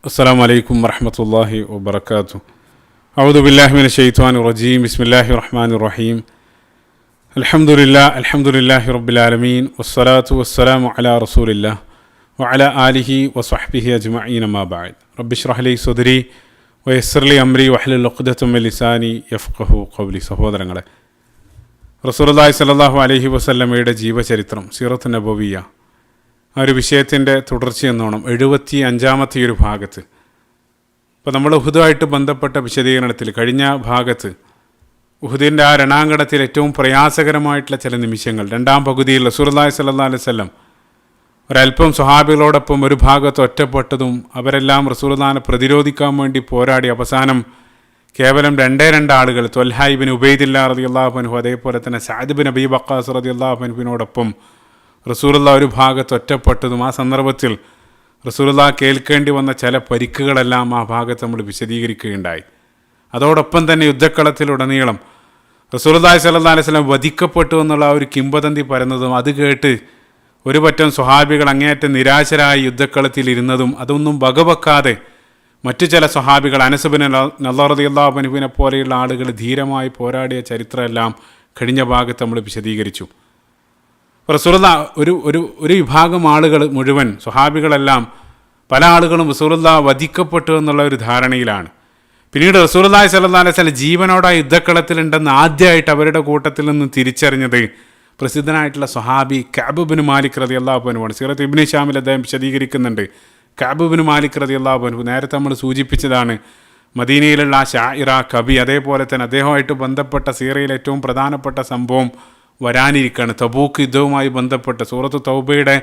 അസ്സലാമു അലൈക്കും വറഹ്മത്തുള്ളാഹി വബറകാതുഹു. അഊദു ബില്ലാഹി മിനശ് ശൈത്വാനിർ റജീം. ബിസ്മില്ലാഹിർ റഹ്മാനിർ റഹീം. അൽഹംദുലില്ലാഹി റബ്ബിൽ ആലമീൻ വസ്സലാത്തു വസ്സലാമു അലാ റസൂലില്ലാഹ് വഅലാ ആലിഹി വസ്വഹ്ബിഹി അജ്മഈൻ. അമ്മാ ബഅദ്. റബ്ബി ഇശ്റഹ് ലി സദ്രി വയസ്സിർ ലി അംരി വഹ്ലുൽ ഉഖ്ദത മിൻ ലിസാനി യഫ്ഖഹു ഖൗലി. സഹോദരങ്ങളെ, റസൂലുള്ളാഹി സ്വല്ലല്ലാഹു അലൈഹി വസല്ലമയുടെ ജീവചരിത്രം, സീറത്ത് നബവിയ്യ, ആ ഒരു വിഷയത്തിൻ്റെ തുടർച്ചയെന്നോണം 75-ാമത്തെ ഒരു ഭാഗത്ത്, ഇപ്പോൾ നമ്മൾ ഉഹുദുമായിട്ട് ബന്ധപ്പെട്ട വിശദീകരണത്തിൽ കഴിഞ്ഞ ഭാഗത്ത് ഉഹുദിൻ്റെ ആ രണാങ്കണത്തിൽ ഏറ്റവും പ്രയാസകരമായിട്ടുള്ള ചില നിമിഷങ്ങൾ, രണ്ടാം പകുതിയിൽ റസൂലുള്ളാഹി സ്വല്ലല്ലാഹു അലൈഹി വസല്ലം ഒരല്പം സ്വഹാബികളോടൊപ്പം ഒരു ഭാഗത്ത് ഒറ്റപ്പെട്ടതും അവരെല്ലാം റസൂലുള്ളാഹിനെ പ്രതിരോധിക്കാൻ വേണ്ടി പോരാടി അവസാനം കേവലം 2 ആളുകൾ, ത്വൽഹ ഇബ്നു ഉബൈദില്ലാ റളിയല്ലാഹു അൻഹു, അതേപോലെ തന്നെ സഅദ് ബിൻ അബീ വഖാസ് റളിയല്ലാഹു അൻഹുവിനോടൊപ്പം റസൂലുള്ളാഹി ഒരു ഭാഗത്ത് ഒറ്റപ്പെട്ടതും, ആ സന്ദർഭത്തിൽ റസൂലുള്ളാഹി കേൾക്കേണ്ടി വന്ന ചില പരിക്കുകളെല്ലാം ആ ഭാഗത്ത് നമ്മൾ വിശദീകരിക്കുകയുണ്ടായി. അതോടൊപ്പം തന്നെ യുദ്ധക്കളത്തിലുടനീളം റസൂലുള്ളാഹി സ്വല്ലല്ലാഹു അലൈഹി വസല്ലം വധിക്കപ്പെട്ടു എന്നുള്ള ആ ഒരു കിംവദന്തി പരന്നതും, അത് കേട്ട് ഒരു പറ്റം സ്വഹാബികൾ അങ്ങേയറ്റം നിരാശരായി യുദ്ധക്കളത്തിൽ ഇരുന്നതും, അതൊന്നും വകവെക്കാതെ മറ്റു ചില സ്വഹാബികൾ, അനസ് ബിൻ നളർ റളിയല്ലാഹു അൻഹുവിനെ പോലെയുള്ള ആളുകൾ ധീരമായി പോരാടിയ ചരിത്രമെല്ലാം കഴിഞ്ഞ ഭാഗത്ത് നമ്മൾ വിശദീകരിച്ചു. റസൂലുള്ളാഹി ഒരു വിഭാഗം ആളുകൾ മുഴുവൻ, സ്വഹാബികളെല്ലാം പല ആളുകളും റസൂലുള്ളാഹി വധിക്കപ്പെട്ടു എന്നുള്ള ഒരു ധാരണയിലാണ്. പിന്നീട് റസൂലുള്ളാഹി സ്വല്ലല്ലാഹു അലൈഹി വസല്ലം ജീവനോടെ ആ യുദ്ധക്കളത്തിലുണ്ടെന്ന് ആദ്യമായിട്ട് അവരുടെ കൂട്ടത്തിൽ നിന്ന് തിരിച്ചറിഞ്ഞത് പ്രസിദ്ധനായിട്ടുള്ള സ്വഹാബി കഅബ് ബിൻ മാലിക് റളിയല്ലാഹു അൻഹുവാണ്. സീറത്ത് ഇബ്നു ഹിശാമിൽ അദ്ദേഹം വിശദീകരിക്കുന്നുണ്ട്. കഅബ് ബിൻ മാലിക് റളിയല്ലാഹു അൻഹു നേരത്തെ നമ്മൾ സൂചിപ്പിച്ചതാണ്, മദീനയിലുള്ള ആ ഷാഇറ, കവി, അതേപോലെ തന്നെ അദ്ദേഹമായിട്ട് ബന്ധപ്പെട്ട സീറയിൽ ഏറ്റവും പ്രധാനപ്പെട്ട സംഭവം വരാനിരിക്കുകയാണ്. തബൂക്ക് യുദ്ധവുമായി ബന്ധപ്പെട്ട് സൂറത്ത് തൗബയുടെ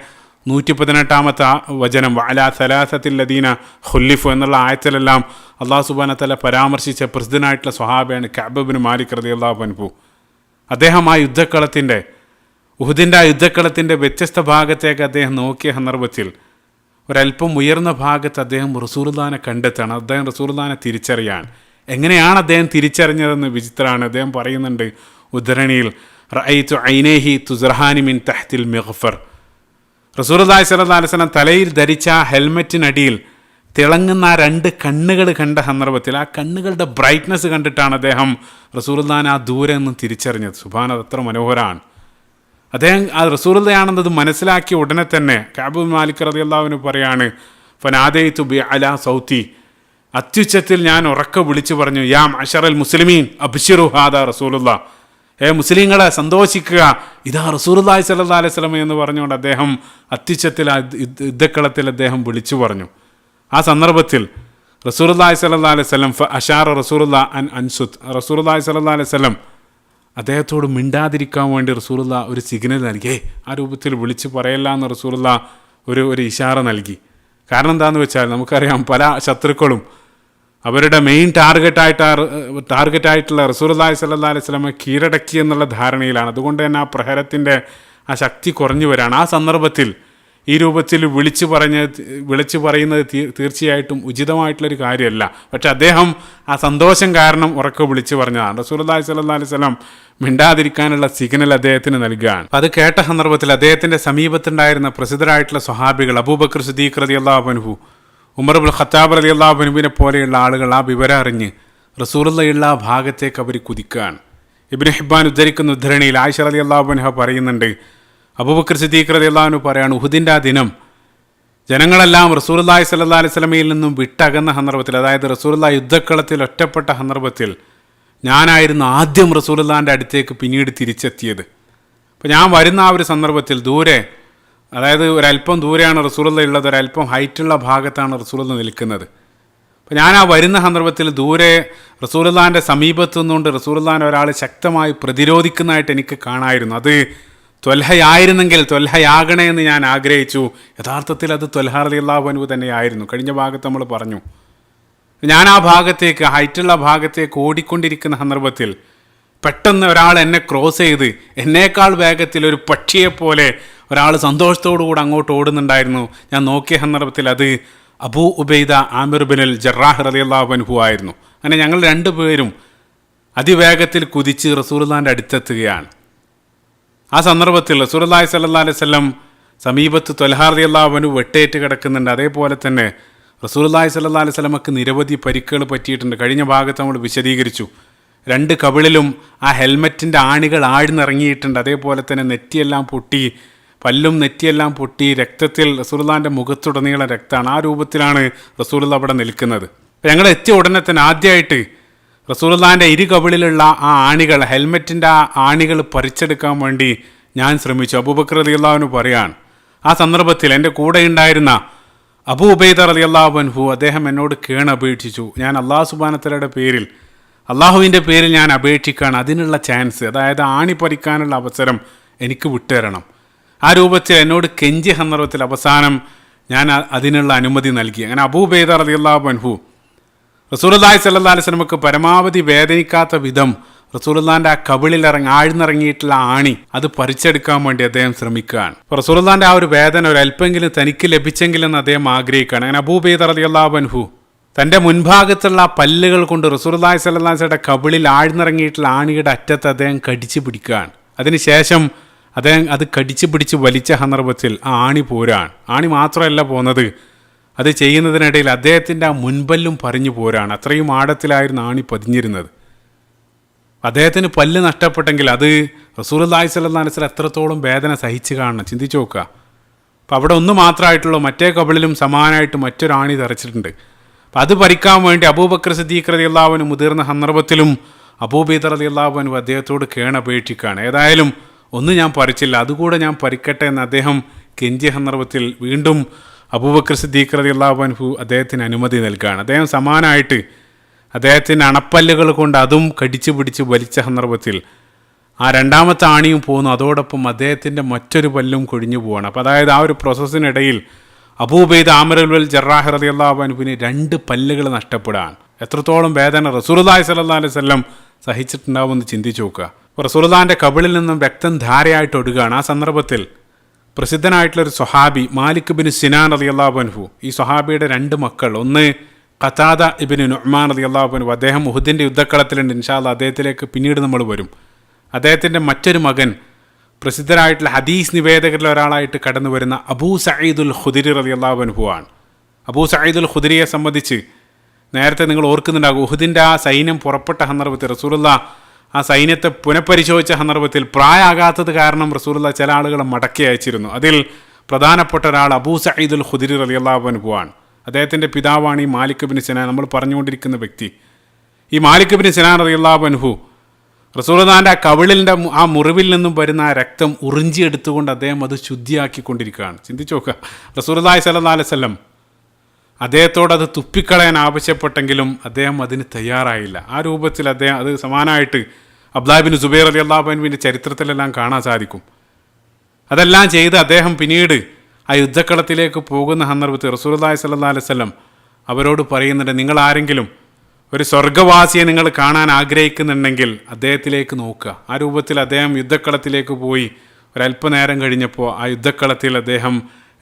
118-ാമത്തെ വചനം, വഅലാ സലാസത്തിൽ ലദീന ഖുല്ലിഫു എന്നുള്ള ആയത്തിലെല്ലാം അല്ലാഹു സുബ്ഹാനഹു വ തആല പരാമർശിച്ച പ്രസിദ്ധനായിട്ടുള്ള സ്വഹാബിയാണ് കഅബ് ബിൻ മാലിക് റളിയല്ലാഹു അൻഹു. അദ്ദേഹം ആ യുദ്ധക്കളത്തിൻ്റെ, ഉഹുദിൻ്റെ ആ യുദ്ധക്കളത്തിൻ്റെ വ്യത്യസ്ത ഭാഗത്തേക്ക് അദ്ദേഹം നോക്കിയ സന്ദർഭത്തിൽ ഒരല്പം ഉയർന്ന ഭാഗത്ത് അദ്ദേഹം റസൂലുള്ളാഹിനെ കണ്ടെത്താണ്. അദ്ദേഹം റസൂലുള്ളാഹിനെ തിരിച്ചറിയാൻ എങ്ങനെയാണ് അദ്ദേഹം തിരിച്ചറിഞ്ഞതെന്ന് വിചിത്രമാണ്. അദ്ദേഹം പറയുന്നുണ്ട് ഉദ്ധരണിയിൽ, റഅയ്തു ഐനൈഹി തുസ്റഹാനി മിൻ തഹ്തിൽ മിഗ്ഫർ. റസൂലുള്ളാഹി സ്വല്ലല്ലാഹു അലൈഹി വസല്ലം തലയിൽ ധരിച്ച ആ ഹെൽമെറ്റിനടിയിൽ തിളങ്ങുന്ന ആ 2 കണ്ണുകൾ കണ്ട സന്ദർഭത്തിൽ ആ കണ്ണുകളുടെ ബ്രൈറ്റ്നസ് കണ്ടിട്ടാണ് അദ്ദേഹം റസൂലുള്ളാഹിനെ ആ ദൂരെ നിന്നും തിരിച്ചറിഞ്ഞത്. സുബ്ഹാനല്ലാഹ്, അത്ര മനോഹരമാണ്. അദ്ദേഹം ആ റസൂലുള്ളാഹിയാണെന്നത് മനസ്സിലാക്കിയ ഉടനെ തന്നെ കഅബ് ബിൻ മാലിക് റളിയല്ലാഹു അൻഹു പറയാണ്, ഫനാദൈതു ബിഅലാ സൗതി, അത്യുച്ചത്തിൽ ഞാൻ ഉറക്കെ വിളിച്ചു പറഞ്ഞു, യാ മഅശറൽ മുസ്ലിമീൻ അബ്ശിറു ഹാദാ റസൂലുള്ളാഹ്, മുസ്ലിങ്ങളെ സന്തോഷിക്കുക, ഇതാ റസൂലുള്ളാഹി സ്വല്ലല്ലാഹു അലൈഹി വസല്ലം എന്ന് പറഞ്ഞുകൊണ്ട് അദ്ദേഹം അത്യുച്ചത്തിൽ യുദ്ധക്കളത്തിൽ അദ്ദേഹം വിളിച്ചു പറഞ്ഞു. ആ സന്ദർഭത്തിൽ റസൂലുള്ളാഹി സ്വല്ലല്ലാഹു അലൈഹി വസല്ലം അശാറ റസൂലുള്ളാഹി അൻ അൻസുത്, റസൂലുള്ളാഹി സ്വല്ലല്ലാഹു അലൈഹി വസല്ലം അദ്ദേഹത്തോട് മിണ്ടാതിരിക്കാൻ വേണ്ടി റസൂലുള്ളാഹി ഒരു സിഗ്നൽ നൽകി. ആ രൂപത്തിൽ വിളിച്ച് പറയല്ല എന്ന് റസൂലുള്ളാഹി ഒരു ഇഷാറ നൽകി. കാരണം എന്താണെന്ന് വെച്ചാൽ, നമുക്കറിയാം പല ശത്രുക്കളും അവരുടെ മെയിൻ ടാർഗറ്റായിട്ടുള്ള റസൂലുള്ളാഹി സ്വല്ലല്ലാഹു അലൈഹി വസല്ലമയെ കീഴടക്കി എന്നുള്ള ധാരണയിലാണ്. അതുകൊണ്ട് തന്നെ ആ പ്രഹരത്തിൻ്റെ ആ ശക്തി കുറഞ്ഞു വരികയാണ്. ആ സന്ദർഭത്തിൽ ഈ രൂപത്തിൽ വിളിച്ചു പറയുന്നത് തീർച്ചയായിട്ടും ഉചിതമായിട്ടുള്ളൊരു കാര്യമല്ല. പക്ഷെ അദ്ദേഹം ആ സന്തോഷം കാരണം ഉറക്കെ വിളിച്ചു പറഞ്ഞതാണ്. റസൂലുള്ളാഹി സ്വല്ലല്ലാഹു അലൈഹി വസല്ലം മിണ്ടാതിരിക്കാനുള്ള സിഗ്നൽ അദ്ദേഹത്തിന് നൽകുകയാണ്. അത് കേട്ട സന്ദർഭത്തിൽ അദ്ദേഹത്തിൻ്റെ സമീപത്തുണ്ടായിരുന്ന പ്രസിദ്ധരായിട്ടുള്ള സ്വഹാബികൾ, അബൂബക്കർ സിദ്ദീഖ് റളിയല്ലാഹു അൻഹു, ഉമർ ഇബ്നുൽ ഖത്താബ് റളിയല്ലാഹു അൻഹുവിനെ പോലെയുള്ള ആളുകൾ ആ വിവരം അറിഞ്ഞ് റസൂലുള്ളാഹിയുള്ള ആ ഭാഗത്തേക്ക് അവർ കുതിക്കുകയാണ്. ഇബ്നു ഹിബ്ബാൻ ഉദ്ധരിക്കുന്ന ഉദ്ധരണിയിൽ ആയിഷ റളിയല്ലാഹു അൻഹ പറയുന്നുണ്ട്, അബൂബക്കർ സിദ്ദീഖ് റളിയല്ലാഹു അൻഹു പറയാണ്, ഉഹുദിൻ്റെ ആ ദിനം ജനങ്ങളെല്ലാം റസൂലുള്ളാഹി സ്വല്ലല്ലാഹു അലൈഹി വസല്ലമയിൽ നിന്നും വിട്ടകന്ന സന്ദർഭത്തിൽ, അതായത് റസൂലുള്ളാഹി യുദ്ധക്കളത്തിൽ ഒറ്റപ്പെട്ട സന്ദർഭത്തിൽ ഞാനായിരുന്നു ആദ്യം റസൂലുള്ളാഹിൻ്റെ അടുത്തേക്ക് പിന്നീട് തിരിച്ചെത്തിയത്. അപ്പോൾ ഞാൻ വരുന്ന ആ ഒരു സന്ദർഭത്തിൽ ദൂരെ, അതായത് ഒരല്പം ദൂരെയാണ് റസൂലുള്ളാഹി ഉള്ളത്, ഒരല്പം ഹൈറ്റുള്ള ഭാഗത്താണ് റസൂലുള്ളാഹി നിൽക്കുന്നത്. അപ്പോൾ ഞാൻ ആ വരുന്ന സന്ദർഭത്തിൽ ദൂരെ റസൂലുള്ളാഹിൻ്റെ സമീപത്തു നിന്നുകൊണ്ട് റസൂലുള്ളാഹിനെ ഒരാൾ ശക്തമായി പ്രതിരോധിക്കുന്നതായിട്ട് എനിക്ക് കാണായിരുന്നു. അത് ത്വൽഹയായിരുന്നെങ്കിൽ ത്വൽഹയാകണേ എന്ന് ഞാൻ ആഗ്രഹിച്ചു. യഥാർത്ഥത്തിൽ അത് ത്വൽഹ റളിയല്ലാഹു അൻഹു തന്നെയായിരുന്നു. കഴിഞ്ഞ ഭാഗത്ത് നമ്മൾ പറഞ്ഞു, ഞാൻ ആ ഭാഗത്തേക്ക്, ഹൈറ്റുള്ള ഭാഗത്തേക്ക് ഓടിക്കൊണ്ടിരിക്കുന്ന സന്ദർഭത്തിൽ പെട്ടെന്ന് ഒരാൾ എന്നെ ക്രോസ് ചെയ്ത് എന്നേക്കാൾ വേഗത്തിൽ ഒരു പക്ഷിയെപ്പോലെ ഒരാൾ സന്തോഷത്തോടുകൂടി അങ്ങോട്ട് ഓടുന്നുണ്ടായിരുന്നു. ഞാൻ നോക്കിയ സന്ദർഭത്തിൽ അത് അബൂ ഉബൈദ ആമിർ ബിനുൽ ജറാഹ് റളിയല്ലാഹു അൻഹു ആയിരുന്നു. അങ്ങനെ ഞങ്ങൾ 2 പേരും അതിവേഗത്തിൽ കുതിച്ച് റസൂലുള്ളാഹിൻ്റെ അടുത്തെത്തുകയാണ്. ആ സന്ദർഭത്തിൽ റസൂലുള്ളാഹി സ്വല്ലല്ലാഹു അലൈഹി വസല്ലം സമീപത്ത് ത്വൽഹ റളിയല്ലാഹു അൻഹു വെട്ടേറ്റ് കിടക്കുന്നുണ്ട്. അതേപോലെ തന്നെ റസൂലുള്ളാഹി സ്വല്ലല്ലാഹു അലൈഹി വസല്ലമക്ക് നിരവധി പരിക്കുകൾ പറ്റിയിട്ടുണ്ട്. കഴിഞ്ഞ ഭാഗത്ത് നമ്മൾ വിശദീകരിച്ചു. 2 കവിളിലും ആ ഹെൽമറ്റിൻ്റെ ആണികൾ ആഴ്ന്നിറങ്ങിയിട്ടുണ്ട്. അതേപോലെ തന്നെ നെറ്റിയെല്ലാം പൊട്ടി, പല്ലും നെറ്റിയെല്ലാം പൊട്ടി, രക്തത്തിൽ റസൂലുള്ളാഹിൻ്റെ മുഖത്തുടനീളം രക്തമാണ്. ആ രൂപത്തിലാണ് റസൂലുള്ളാഹി അവിടെ നിൽക്കുന്നത്. ഞങ്ങൾ എത്തിയ ഉടനെ തന്നെ ആദ്യമായിട്ട് റസൂലുള്ളാഹിൻ്റെ കവിളിലുള്ള ആ ആണികൾ, ഹെൽമറ്റിൻ്റെ ആ ആണികൾ പറിച്ചെടുക്കാൻ വേണ്ടി ഞാൻ ശ്രമിച്ചു. അബൂബക്കർ റളിയല്ലാഹു അൻഹു പറയാൻ, ആ സന്ദർഭത്തിൽ എൻ്റെ കൂടെ ഉണ്ടായിരുന്ന അബൂ ഉബൈദ റളിയല്ലാഹു അൻഹു അദ്ദേഹം എന്നോട് കേണപേക്ഷിച്ചു. ഞാൻ അല്ലാഹു സുബ്ഹാനഹു വതആലയുടെ പേരിൽ, അള്ളാഹുവിൻ്റെ പേരിൽ ഞാൻ അപേക്ഷിക്കുകയാണ്, അതിനുള്ള ചാൻസ്, അതായത് ആണി പറിക്കാനുള്ള അവസരം എനിക്ക് വിട്ടുതരണം. ആ രൂപത്തിൽ എന്നോട് കെഞ്ചിയ സന്ദർഭത്തിൽ അവസാനം ഞാൻ അതിനുള്ള അനുമതി നൽകി. അങ്ങനെ അബൂ ഉബൈദ റളിയല്ലാഹു അൻഹു റസൂലുള്ളാഹി സ്വല്ലല്ലാഹു അലൈഹി വസല്ലമക്ക് പരമാവധി വേദനിക്കാത്ത വിധം റസൂലുള്ളാഹിൻ്റെ ആ കവിളിൽ ആഴ്ന്നിറങ്ങിയിട്ടുള്ള ആണി അത് പറിച്ചെടുക്കാൻ വേണ്ടി അദ്ദേഹം ശ്രമിക്കുകയാണ്. അപ്പോൾ റസൂലുള്ളാഹിൻ്റെ ആ ഒരു വേദന ഒരല്പെങ്കിലും തനിക്ക് ലഭിച്ചെങ്കിലെന്ന് അദ്ദേഹം ആഗ്രഹിക്കുകയാണ്. അങ്ങനെ അബൂ ഉബൈദ റളിയല്ലാഹു അൻഹു തൻ്റെ മുൻഭാഗത്തുള്ള പല്ലുകൾ കൊണ്ട് റസൂലുള്ളാഹി സ്വല്ലല്ലാഹു അലൈഹി വസല്ലമയുടെ കവിളിൽ ആഴ്ന്നിറങ്ങിയിട്ടുള്ള ആണിയുടെ അറ്റത്ത് അദ്ദേഹം കടിച്ചു പിടിക്കുകയാണ്. അതിനുശേഷം അദ്ദേഹം അത് കടിച്ചു പിടിച്ച് വലിച്ച സന്ദർഭത്തിൽ ആ ആണി പോരാണ്. ആണി മാത്രമല്ല പോകുന്നത്, അത് ചെയ്യുന്നതിനിടയിൽ അദ്ദേഹത്തിൻ്റെ ആ മുൻപല്ലും പറഞ്ഞു പോരാണ്. അത്രയും ആഴത്തിലായിരുന്നു ആണി പതിഞ്ഞിരുന്നത്. അദ്ദേഹത്തിന് പല്ല് നഷ്ടപ്പെട്ടെങ്കിൽ അത് റസൂലുള്ളാഹി സ്വല്ലല്ലാഹു അലൈഹി വസല്ലം എത്രത്തോളം വേദന സഹിച്ച് കാണണം, ചിന്തിച്ചു നോക്കുക. അപ്പം അവിടെ ഒന്ന് മാത്രമായിട്ടുള്ളൂ, മറ്റേ കവിളിലും സമാനമായിട്ട് മറ്റൊരാണി തറച്ചിട്ടുണ്ട്. അപ്പം അത് പറിക്കാൻ വേണ്ടി അബൂബക്കർ സിദ്ദീഖ് റളിയല്ലാഹു അൻഹു മുതിർന്ന സന്ദർഭത്തിലും അബൂ ഉബൈദ റളിയല്ലാഹു അൻഹു അദ്ദേഹത്തോട് കേണപേക്ഷിക്കുകയാണ്. ഏതായാലും ഒന്ന് ഞാൻ പറിച്ചില്ല, അതുകൂടെ ഞാൻ പറിക്കട്ടെ എന്ന് അദ്ദേഹം കെഞ്ചിയ സന്ദർഭത്തിൽ വീണ്ടും അബൂബക്കർ സിദ്ദീഖ് റളിയല്ലാഹു അൻഹു അദ്ദേഹത്തിന് അനുമതി നൽകുകയാണ്. അദ്ദേഹം സമാനമായിട്ട് അദ്ദേഹത്തിൻ്റെ അണപ്പല്ലുകൾ കൊണ്ട് അതും കടിച്ചു പിടിച്ച് വലിച്ച സന്ദർഭത്തിൽ ആ രണ്ടാമത്തെ ആണിയും പോകുന്നു, അതോടൊപ്പം അദ്ദേഹത്തിൻ്റെ മറ്റൊരു പല്ലും കൊഴിഞ്ഞു പോവാണ്. അപ്പോൾ അതായത് ആ ഒരു പ്രോസസ്സിനിടയിൽ അബൂ ഉബൈദ ആമിർ അൽ ജറാഹ് റളിയല്ലാഹു അൻഹുവിന് 2 പല്ലുകൾ നഷ്ടപ്പെടാൻ എത്രത്തോളം വേദന റസൂലുള്ളാഹി സ്വല്ലല്ലാഹു അലൈഹി വസല്ലം സഹിച്ചിട്ടുണ്ടാവുമെന്ന് ചിന്തിച്ചു നോക്കുക. അപ്പോൾ റസൂലുള്ളാഹിൻ്റെ കവിളിൽ നിന്നും രക്തം ധാരയായിട്ട് ഒഴുകുകയാണ്. ആ സന്ദർഭത്തിൽ പ്രസിദ്ധനായിട്ടുള്ളൊരു സ്വഹാബി മാലിക് ബിൻ സിനാൻ റളിയല്ലാഹു അൻഹു, ഈ സ്വഹാബിയുടെ 2 മക്കൾ, ഒന്ന് ഖതാദ ഇബ്നു നുഅ്മാൻ റളിയല്ലാഹു അൻഹു, അദ്ദേഹം ഉഹുദിൻ്റെ യുദ്ധക്കളത്തിലുണ്ട്, ഇൻഷാ അല്ലാഹ് അദ്ദേഹത്തിലേക്ക് പിന്നീട് നമ്മൾ വരും. അദ്ദേഹത്തിൻ്റെ മറ്റൊരു മകൻ പ്രസിദ്ധരായിട്ടുള്ള ഹദീസ് നിവേദകരിൽ ഒരാളായിട്ട് കടന്നു വരുന്ന അബൂ സഈദുൽ ഖുദരി റളിയല്ലാഹു അൻഹു ആണ്. അബൂ സഈദുൽ ഖുദരിയെ സംബന്ധിച്ച് നേരത്തെ നിങ്ങൾ ഓർക്കുന്നുണ്ടാകും, ഉഹുദിൻ്റെ ആ സൈന്യം പുറപ്പെട്ട സന്ദർഭത്തിൽ റസൂലുള്ളാഹി ആ സൈന്യത്തെ പുനഃപരിശോധിച്ച സന്ദർഭത്തിൽ പ്രായമാകാത്തത് കാരണം റസൂലുള്ളാഹി ചില ആളുകളെ മടക്കി അയച്ചിരുന്നു. അതിൽ പ്രധാനപ്പെട്ട ഒരാൾ അബൂ സഈദുൽ ഖുദരി റളിയല്ലാഹു അൻഹു ആണ്. അദ്ദേഹത്തിൻ്റെ പിതാവാണ് ഈ മാലിക് ബിൻ സിനാൻ, നമ്മൾ പറഞ്ഞുകൊണ്ടിരിക്കുന്ന വ്യക്തി. ഈ മാലിക് ബിൻ സിനാൻ റളിയല്ലാഹു അൻഹു റസൂലുള്ളാഹിൻ്റെ ആ കവിളിൻ്റെ ആ മുറിവിൽ നിന്നും വരുന്ന ആ രക്തം ഉറിഞ്ചിയെടുത്തുകൊണ്ട് അദ്ദേഹം അത് ശുദ്ധിയാക്കിക്കൊണ്ടിരിക്കുകയാണ്. ചിന്തിച്ചു നോക്കുക, റസൂലുള്ളാഹി സ്വല്ലല്ലാഹു അലൈഹി വസല്ലം അദ്ദേഹത്തോട് അത് തുപ്പിക്കളയാൻ ആവശ്യപ്പെട്ടെങ്കിലും അദ്ദേഹം അതിന് തയ്യാറായില്ല. ആ രൂപത്തിൽ അദ്ദേഹം അത് സമാനമായിട്ട് അബ്ദുല്ലാഹ് ബിൻ സുബൈർ റളിയല്ലാഹു അൻഹുവിൻ്റെ ചരിത്രത്തിലെല്ലാം കാണാൻ സാധിക്കും. അതെല്ലാം ചെയ്ത് അദ്ദേഹം പിന്നീട് ആ യുദ്ധക്കളത്തിലേക്ക് പോകുന്ന സന്ദർഭത്തിൽ റസൂലുള്ളാഹി സ്വല്ലല്ലാഹു അലൈഹി വസല്ലം അവരോട് പറയുന്നുണ്ട്, നിങ്ങൾ ആരെങ്കിലും ഒരു സ്വർഗവാസിയെ നിങ്ങൾ കാണാൻ ആഗ്രഹിക്കുന്നുണ്ടെങ്കിൽ അദ്ദേഹത്തിലേക്ക് നോക്കുക. ആ രൂപത്തിൽ അദ്ദേഹം യുദ്ധക്കളത്തിലേക്ക് പോയി. ഒരല്പനേരം കഴിഞ്ഞപ്പോൾ ആ യുദ്ധക്കളത്തിൽ അദ്ദേഹം